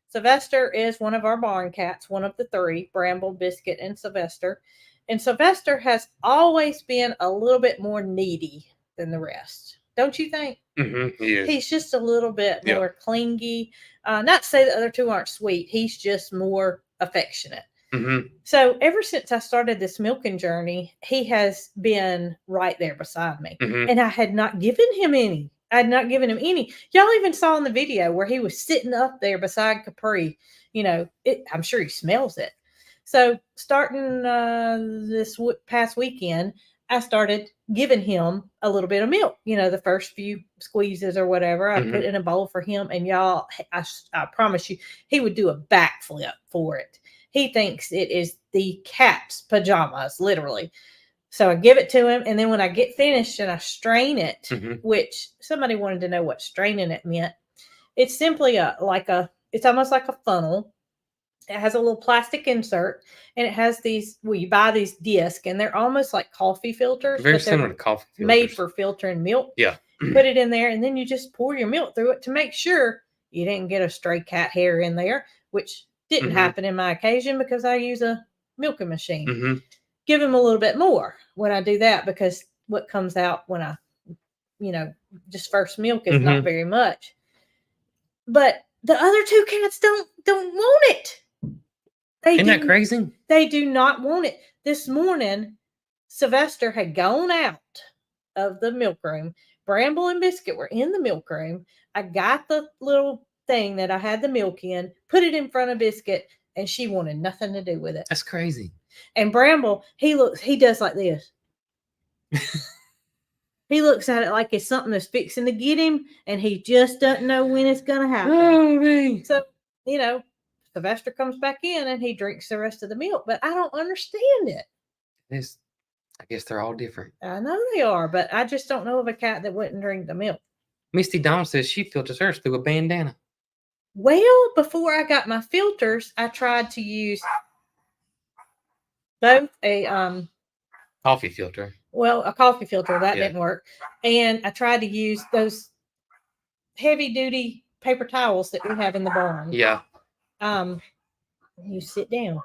Sylvester is one of our barn cats, one of the 3, Bramble, Biscuit, and Sylvester. And Sylvester has always been a little bit more needy than the rest. Don't you think? Mm-hmm. He is. He's just a little bit more clingy. Not to say the other 2 aren't sweet. He's just more affectionate. Mm-hmm. So ever since I started this milking journey, he has been right there beside me. Mm-hmm. And I had not given him any. I had not given him any. Y'all even saw in the video where he was sitting up there beside Capri. I'm sure he smells it. So starting this past weekend, I started giving him a little bit of milk. The first few squeezes or whatever, I put in a bowl for him. And y'all, I promise you, he would do a backflip for it. He thinks it is the cat's pajamas, literally. So I give it to him, and then when I get finished and I strain it, which somebody wanted to know what straining it meant. It's simply it's almost like a funnel. It has a little plastic insert, and it has these. Well, you buy these discs, and they're almost like coffee filters. Very but they're similar to coffee filters. Made for filtering milk. Yeah. Put it in there, and then you just pour your milk through it to make sure you didn't get a stray cat hair in there, which didn't happen in my occasion because I use a milking machine. Give him a little bit more when I do that, because what comes out when I, just first milk is not very much. But the other two cats don't want it. Isn't that crazy? They do not want it. This morning, Sylvester had gone out of the milk room. Bramble and Biscuit were in the milk room. I got the little thing that I had the milk in, put it in front of Biscuit, and she wanted nothing to do with it. That's crazy. And Bramble, he does like this. He looks at it like it's something that's fixing to get him, and he just doesn't know when it's going to happen. Oh, man. So, Sylvester comes back in and he drinks the rest of the milk, but I don't understand it. I guess they're all different. I know they are, but I just don't know of a cat that wouldn't drink the milk. Misty Dawn says she filters hers through a bandana. Well, before I got my filters, I tried to use both a coffee filter. Well, a coffee filter that didn't work, and I tried to use those heavy duty paper towels that we have in the barn. Yeah. You sit down.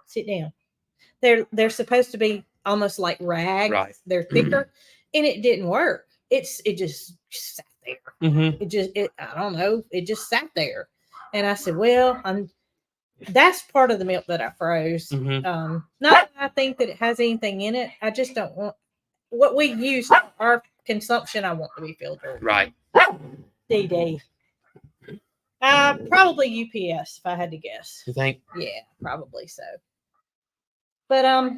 They're supposed to be almost like rags. Right. They're thicker, and it didn't work. It just sat there. I don't know. It just sat there, and I said, "Well, that's part of the milk that I froze. Not that I think that it has anything in it. I just don't want what we use for our consumption. I want to be filtered." Right. DD. Probably UPS if I had to guess. You think? Yeah, probably so. But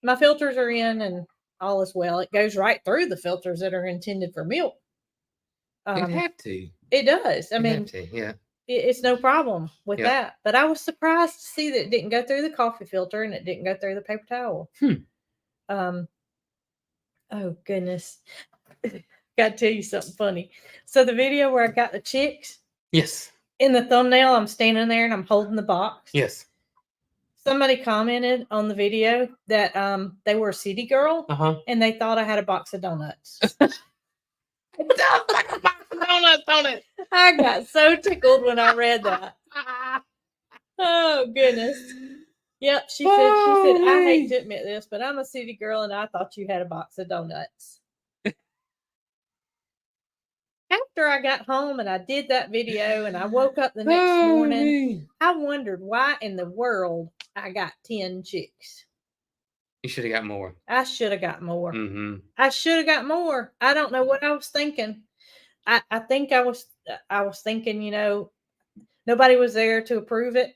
my filters are in and all is well. It goes right through the filters that are intended for milk. It have to. It does. I mean, have to, yeah. It's no problem with that. But I was surprised to see that it didn't go through the coffee filter and it didn't go through the paper towel. Oh goodness. Got to tell you something funny. So the video where I got the chicks. Yes. In the thumbnail, I'm standing there and I'm holding the box. Yes. Somebody commented on the video that they were a city girl and they thought I had a box of donuts. It does like a box of donuts on it. I got so tickled when I read that. Oh goodness. Yep, she said, I hate to admit this, but I'm a city girl and I thought you had a box of donuts. After I got home and I did that video and I woke up the next morning, I wondered why in the world I got 10 chicks. You should have got more. I should have got more. I should have got more. I don't know what I was thinking. I think I was thinking, nobody was there to approve it.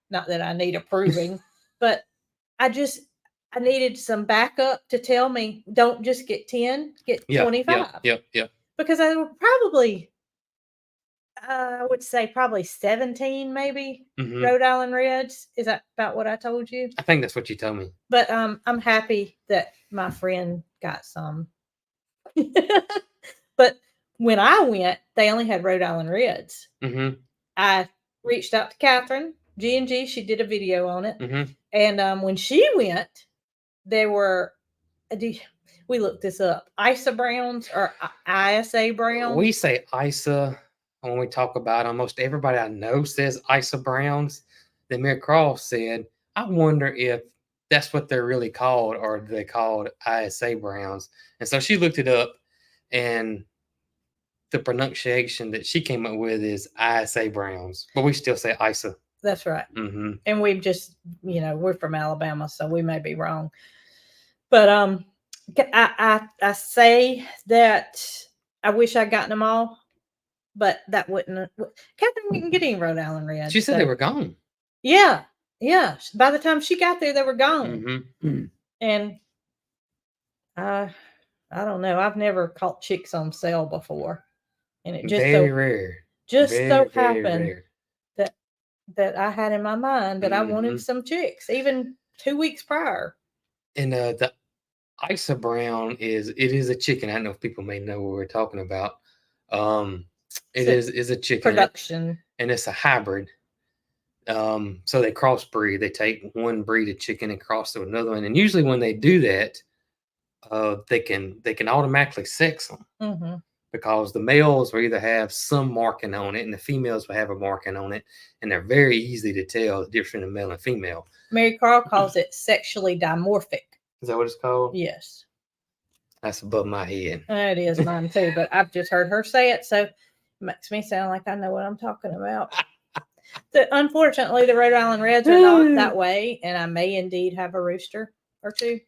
Not that I need approving, but I needed some backup to tell me, don't just get 10, get 25. Yep. Because I were probably, I would say probably 17 maybe Rhode Island Reds. Is that about what I told you? I think that's what you told me. But I'm happy that my friend got some. But when I went, they only had Rhode Island Reds. I reached out to Catherine, G&G. She did a video on it. And when she went, there were... We looked this up. ISA Browns or ISA Browns? We say ISA when we talk about almost everybody I know says ISA Browns. Then Mary Cross said, I wonder if that's what they're really called or they called ISA Browns. And so she looked it up and the pronunciation that she came up with is ISA Browns. But we still say ISA. That's right. And we've just, we're from Alabama, so we may be wrong. But I say that I wish I'd gotten them all, but that wouldn't. Catherine didn't get any Rhode Island Reds. She said they were gone. Yeah, Yeah, by the time she got there, they were gone. Mm-hmm. And I don't know. I've never caught chicks on sale before, and it Very rare. just so Very, very happened rare. that I had in my mind that I wanted some chicks, even 2 weeks prior. And the Isa Brown is a chicken. I don't know if people may know what we're talking about. It is a chicken Production. and it's a hybrid. So they crossbreed. They take one breed of chicken and cross to another one. And usually when they do that, they can automatically sex them Mm-hmm. because the males will either have some marking on it and the females will have a marking on it, and they're very easy to tell the difference in male and female. Mary Carl calls it sexually dimorphic. Is that what it's called? Yes. That's above my head. It is mine too, but I've just heard her say it, so it makes me sound like I know what I'm talking about. Unfortunately, the Rhode Island Reds are not that way, and I may indeed have a rooster or two.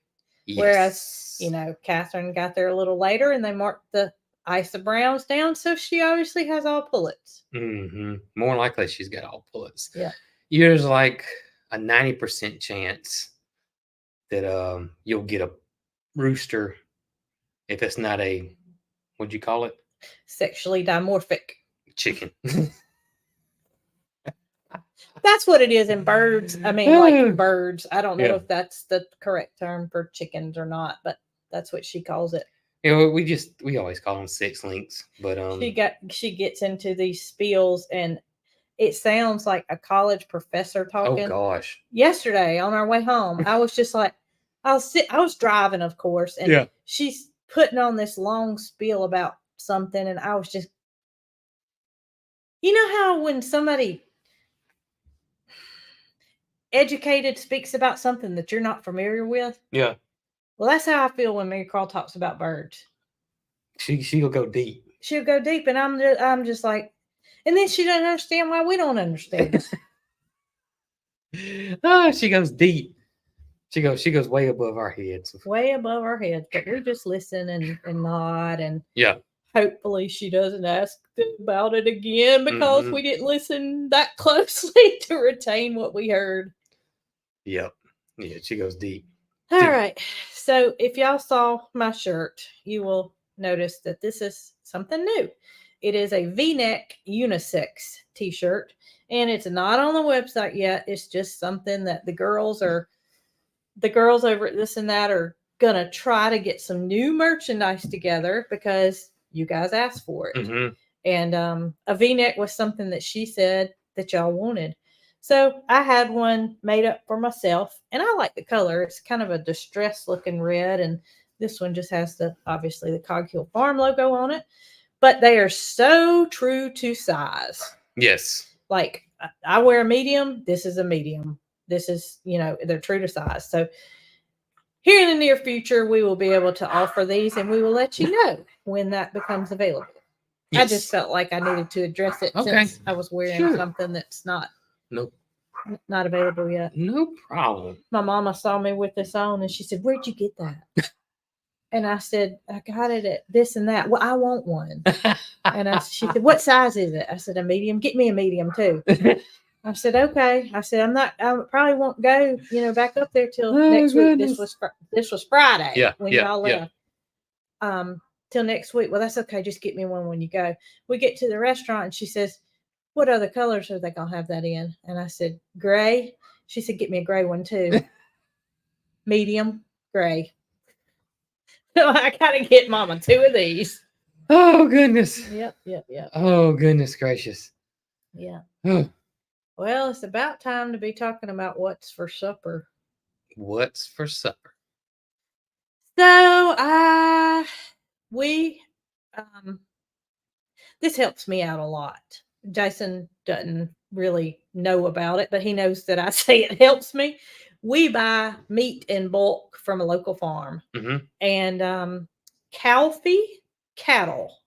Yes. Whereas, Catherine got there a little later, and they marked the Isa Browns down, so she obviously has all pullets. Mm-hmm. More likely she's got all pullets. Yeah. There's like a 90% chance that you'll get a rooster if it's not a, what'd you call it? Sexually dimorphic chicken. That's what it is in birds. I mean, like birds. I don't know if that's the correct term for chickens or not, but that's what she calls it. We always call them sex links, but she gets into these spiels, and it sounds like a college professor talking. Oh gosh! Yesterday on our way home, I was just like, I was driving, of course, and she's putting on this long spiel about something, and I was just, you know how when somebody educated speaks about something that you're not familiar with? Yeah. Well, that's how I feel when Mary Carl talks about birds. She'll go deep. She'll go deep, and I'm just like, and then she doesn't understand why we don't understand. She goes deep. She goes way above our heads. Way above our heads, but we just listen and nod, and hopefully she doesn't ask about it again because we didn't listen that closely to retain what we heard. Yep. Yeah, she goes deep. All right. So if y'all saw my shirt, you will notice that this is something new. It is a V-neck unisex t-shirt, and it's not on the website yet. It's just something that the girls over at This and That are gonna try to get some new merchandise together because you guys asked for it. Mm-hmm. And a V-neck was something that she said that y'all wanted. So I had one made up for myself, and I like the color. It's kind of a distressed looking red, and this one just has obviously the Cog Hill Farm logo on it. But they are so true to size. Yes. Like I wear a medium. This is a medium. This is, they're true to size. So here in the near future, we will be able to offer these, and we will let you know when that becomes available. Yes. I just felt like I needed to address it since I was wearing something that's not available yet. No problem. My mama saw me with this on, and she said, "Where'd you get that?" And I said, "I got it at This and That." Well, I want one. And she said, "What size is it?" I said, "A medium." "Get me a medium too." I said, "Okay." I said, I probably won't go, back up there till next week. This was Friday when y'all left. Till next week. Well, that's okay. Just get me one when you go. We get to the restaurant, and she says, "What other colors are they going to have that in?" And I said, "Gray." She said, "Get me a gray one too." Medium gray. So I got to get Mama 2 of these. Oh, goodness. Yep. Oh, goodness gracious. Yeah. Well, it's about time to be talking about what's for supper. What's for supper? So, this helps me out a lot. Jason doesn't really know about it, but he knows that I say it helps me. We buy meat in bulk from a local farm. Mm-hmm. And Calfee cattle,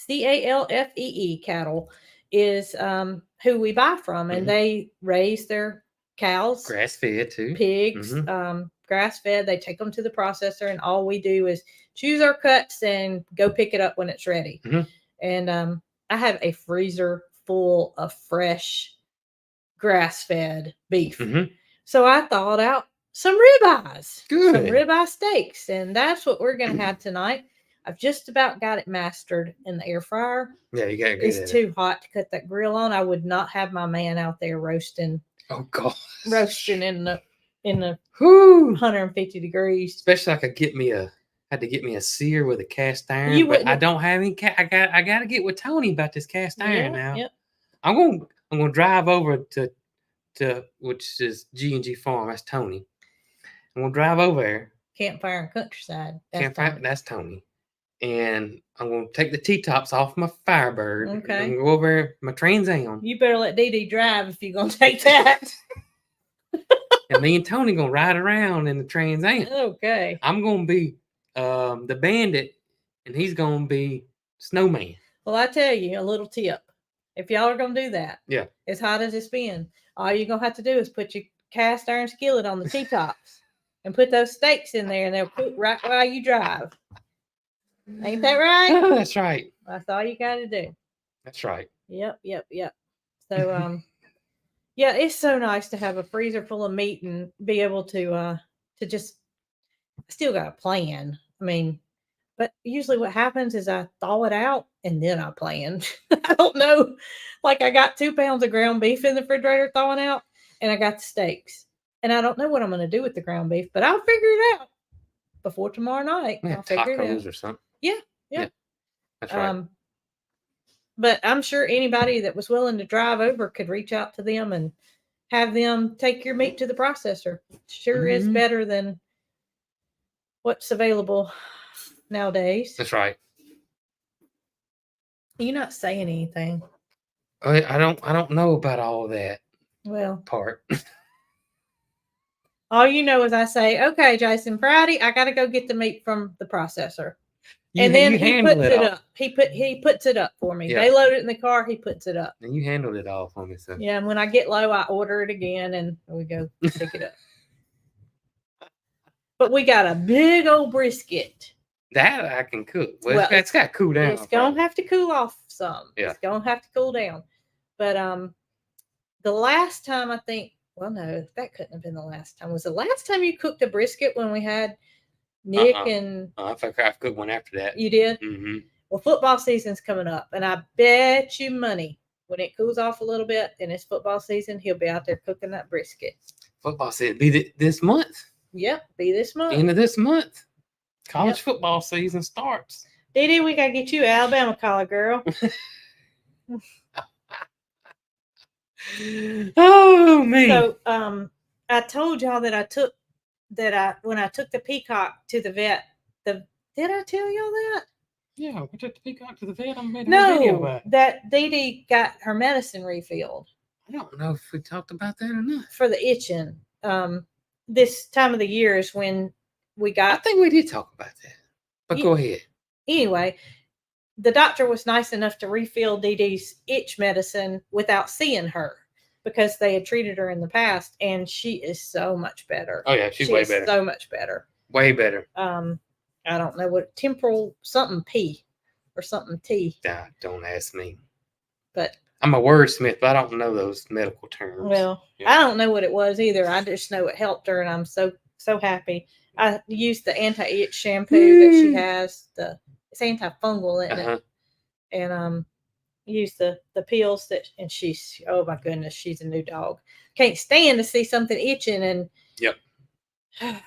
CALFEE cattle, is who we buy from, and they raise their cows, grass fed too, pigs, grass fed. They take them to the processor, and all we do is choose our cuts and go pick it up when it's ready. And I have a freezer full of fresh grass-fed beef. Mm-hmm. So I thawed out some ribeyes, some Good. ribeye steaks, and that's what we're going to have tonight. I've just about got it mastered in the air fryer. Yeah, you got good It's at it. too hot to cut that grill on. I would not have my man out there roasting Oh God. in the Whew. 150 degrees. Especially I could had to get me a sear with a cast iron, You but I wouldn't- don't have any. I got to get with Tony about this cast iron now. Yep. I'm gonna drive over to which is G&G Farm. That's Tony. I'm gonna drive over there. Campfire and countryside. That's Campfire. fine. That's Tony. And I'm gonna take the T-tops off my Firebird. Okay. I'm gonna go over there, my Trans Am. You better let Dee Dee drive if you're gonna take that. And me and Tony gonna ride around in the Trans Am. Okay. I'm gonna be the bandit, and he's gonna be Snowman. Well, I tell you a little tip. If y'all are gonna do that, Yeah. as hot as it's been, all you're gonna have to do is put your cast iron skillet on the T-tops and put those steaks in there, and they'll cook right while you drive. Ain't that right? That's right. That's all you got to do. That's right. Yep. So, yeah, it's so nice to have a freezer full of meat and be able to just. I still got a plan. I mean, but usually what happens is I thaw it out and then I plan. I don't know. Like I got 2 pounds of ground beef in the refrigerator thawing out, and I got the steaks, and I don't know what I'm going to do with the ground beef, but I'll figure it out before tomorrow night. Yeah, I'll figure it out. tacos or something. Yeah. That's right. But I'm sure anybody that was willing to drive over could reach out to them and have them take your meat to the processor. Sure is Mhm. better than what's available nowadays. That's right. You're not saying anything. I don't know about all that Well, part. all you know is I say, okay, Jason, Friday, I got to go get the meat from the processor. And then he handle puts it up. He puts it up for me. Yeah. They load it in the car. He puts it up. And you handled it all for me, so Yeah, and when I get low, I order it again, and we go pick it up. But we got a big old brisket. that I can cook. Well, Well, it's got to cool down. It's gonna have to cool off some. Yeah. It's gonna have to cool down. But the last time I think, well, no, that couldn't have been the last time. Was the last time you cooked a brisket when we had Nick and I've cooked one after that. you did? Mm-hmm. Well, football season's coming up, and I bet you money when it cools off a little bit and it's football season, he'll be out there cooking that brisket. Football season be this month. Yep, be this month. End of this month. College football season starts. Dee Dee, we gotta get you an Alabama collar, girl. Oh man. So I told y'all that when I took the Peacock to the vet, did I tell y'all that? Yeah, we took the Peacock to the vet. I made a video No, about it. that Dee Dee got her medicine refilled I don't know if we talked about that or not. for the itching. This time of the year is when we I got. think we did talk about that. But Yeah. go ahead. Anyway, the doctor was nice enough to refill Dee Dee's itch medicine without seeing her because they had treated her in the past, and she is so much better. Oh yeah, she's She way is better. so much better. Way better. I don't know what temporal something P or something T, Don't ask me. but I'm a wordsmith, but I don't know those medical terms. well, Yeah. I don't know what it was either. I just know it helped her, and I'm so happy. I used the anti-itch shampoo that she has. It's antifungal, isn't Uh-huh. it? And use the pills and she's, oh my goodness, she's a new dog. Can't stand to see something itching, and Yep.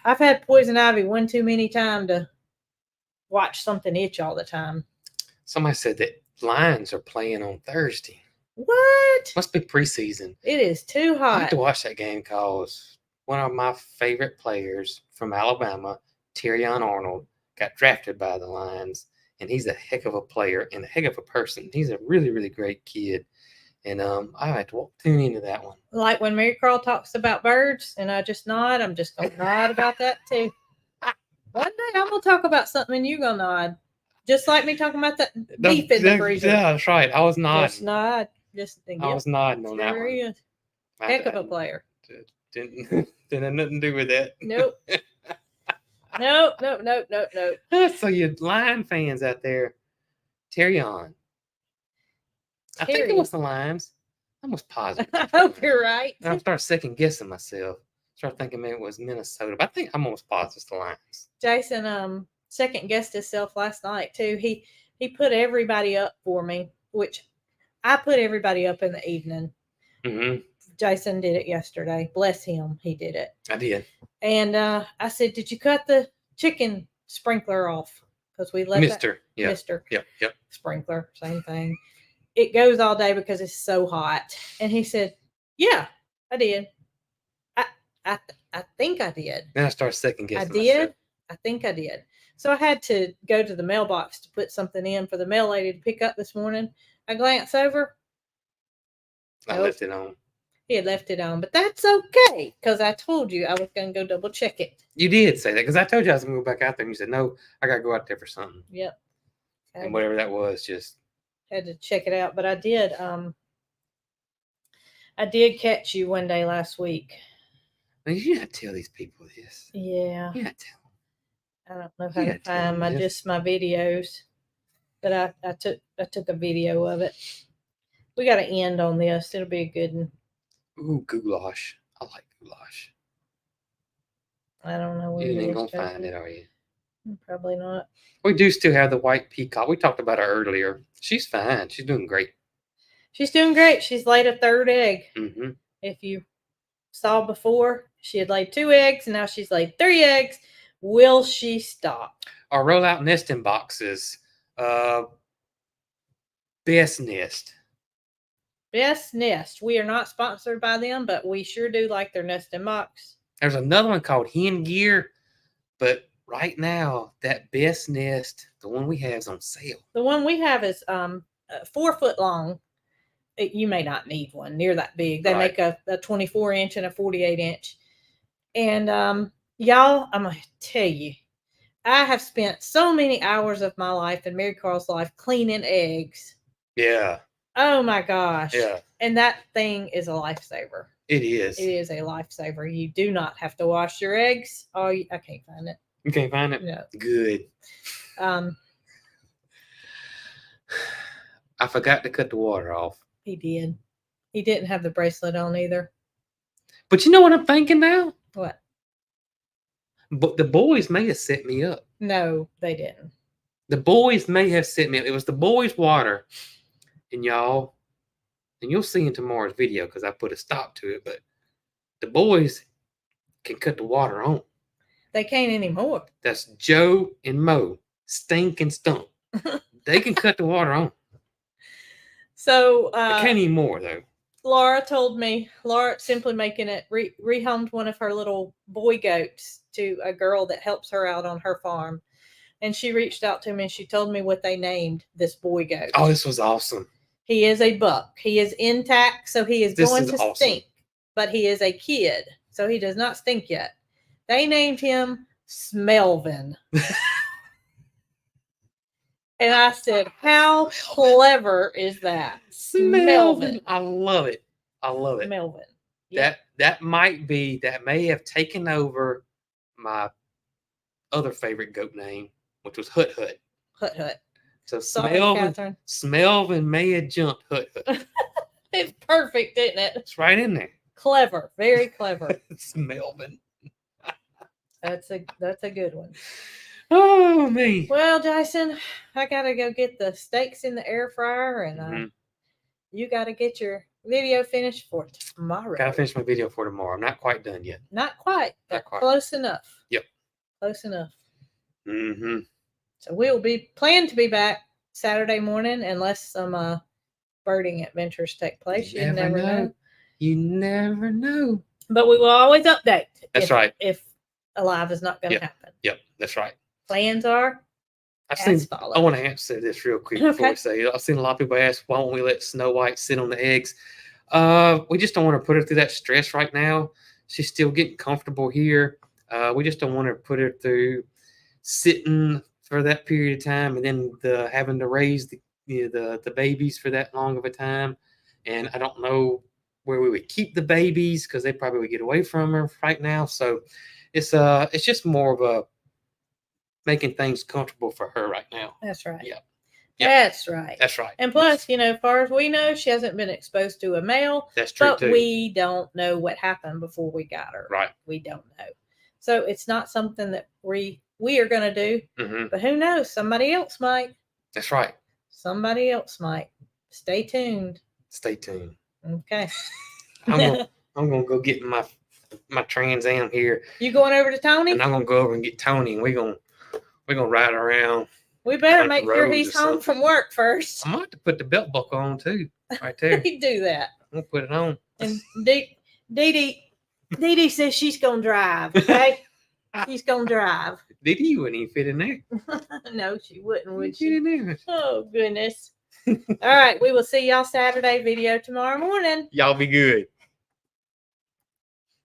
I've had poison ivy one too many times to watch something itch all the time. Somebody said that Lions are playing on Thursday. What? Must be preseason. It is too I have hot. to watch that game because one of my favorite players from Alabama, Terrion Arnold, got drafted by the Lions, and he's a heck of a player and a heck of a person. He's a really, really great kid, and I had to tune into that one. Like when Mary Carl talks about birds, and I just nod. I'm just gonna nod about that too. One day I'm gonna talk about something, and you're gonna nod, just like me talking about that beef in the freezer. Yeah, that's right. I was nodding. Just nod. Just think. I was nodding on that Sure one. is. Heck of a player. Didn't have nothing to do with that. Nope. Nope. So you Lion fans out there, Terrion. I think it was the Lions. I'm almost positive. I hope you're right. And I start second guessing myself. Start thinking, man, it was Minnesota. But I think I'm almost positive it's the Lions. Jason second guessed himself last night too. He put everybody up for me, which I put everybody up in the evening. Mm-hmm. Jason did it yesterday. Bless him, he did it. I did. And I said, "Did you cut the chicken sprinkler off?" Because we let Mister. that, Yeah. Mister. Yep. Yep. Sprinkler, same thing. It goes all day because it's so hot. And he said, "Yeah, I did. I think I did. Then I start second guessing. I did. I think I did." So I had to go to the mailbox to put something in for the mail lady to pick up this morning. I glance over. I left it on. He had left it on, but that's okay because I told you I was going to go double check it. You did say that because I told you I was going to go back out there, and you said, "No, I got to go out there for something." Yep. And whatever that was, just had to check it out. But I did. I did catch you one day last week. Man, you gotta tell these people this. Yeah. You gotta tell them. I don't know how to find my videos, but I took a video of it. We got to end on this. It'll be a good one. Ooh, goulash. I like goulash. I don't know where You it ain't is, gonna Jason. find it, are you? Probably not. We do still have the white peacock. We talked about her earlier. She's fine. She's doing great. She's doing great. She's laid a third egg. Mm-hmm. If you saw before, she had laid 2 eggs, and now she's laid 3 eggs. Will she stop? Our rollout nesting boxes. Best Nest. Best Nest. We are not sponsored by them, but we sure do like their nesting box. There's another one called Hen Gear, but right now that Best Nest, the one we have, is on sale. The one we have is 4 foot long. You may not need one near that big. They make a 24 inch and a 48 inch. And y'all, I'm going to tell you, I have spent so many hours of my life and Mary Carl's life cleaning eggs. Yeah. Oh my gosh. Yeah. And that thing is a lifesaver. It is. It is a lifesaver. You do not have to wash your eggs. Oh, I can't find it. You can't find it? No. Good. I forgot to cut the water off. He did. He didn't have the bracelet on either. But you know what I'm thinking now? What? But the boys may have set me up. No, they didn't. The boys may have set me up. It was the boys' water. And y'all, and you'll see in tomorrow's video because I put a stop to it, but the boys can cut the water on. They can't anymore. That's Joe and Mo, Stink and Stump. They can cut the water on. So they can't anymore though. Laura told me, Laura Simply Making It rehomed one of her little boy goats to a girl that helps her out on her farm. And she reached out to me and she told me what they named this boy goat. Oh, this was awesome. He is a buck. He is intact, so he is going to stink. But he is a kid, so he does not stink yet. They named him Smelvin. And I said, how clever is that? Smelvin. I love it. I love it. Melvin. Yep. That may have taken over my other favorite goat name, which was Hut Hut. Hut Hut. So Smelvin may have jumped Hut Hut. It's perfect, isn't it? It's right in there. Clever. Very clever. Smelvin. That's a good one. Oh, me. Well, Jason, I got to go get the steaks in the air fryer, and you got to get your video finished for tomorrow. Got to finish my video for tomorrow. I'm not quite done yet. Not quite, but close enough. Yep. Close enough. Mm-hmm. So we'll be planned to be back Saturday morning unless some birding adventures take place. You never know. You never know. But we will always update. That's right. If Alive is not going to happen. Yep, that's right. Plans are I want to answer this real quick before we say it. I've seen a lot of people ask, why won't we let Snow White sit on the eggs? We just don't want to put her through that stress right now. She's still getting comfortable here. We just don't want to put her through sitting for that period of time and then having to raise the babies for that long of a time. And I don't know where we would keep the babies because they probably would get away from her right now. So it's just more of a making things comfortable for her right now. That's right. Yeah. Yep. That's right. That's right. And plus, as far as we know, she hasn't been exposed to a male. That's true but too. we don't know what happened before we got her. Right. We don't know. So it's not something that we are going to do. Mm-hmm. But who knows? Somebody else might. That's right. Somebody else might. Stay tuned. Stay tuned. Okay. I'm gonna go get my Trans Am here. You going over to Tony? And I'm gonna go over and get Tony, and we're gonna ride around. We better like make the sure road he's or home something. from work first. I might have to put the belt buckle on too, right there. You do that. I'm gonna put it on. And Dee Dee says she's gonna drive. Okay, she's gonna drive. Did you wouldn't even fit in there? No, she wouldn't, would Fit she? in there. Oh goodness. All right, we will see y'all Saturday video tomorrow morning. Y'all be good.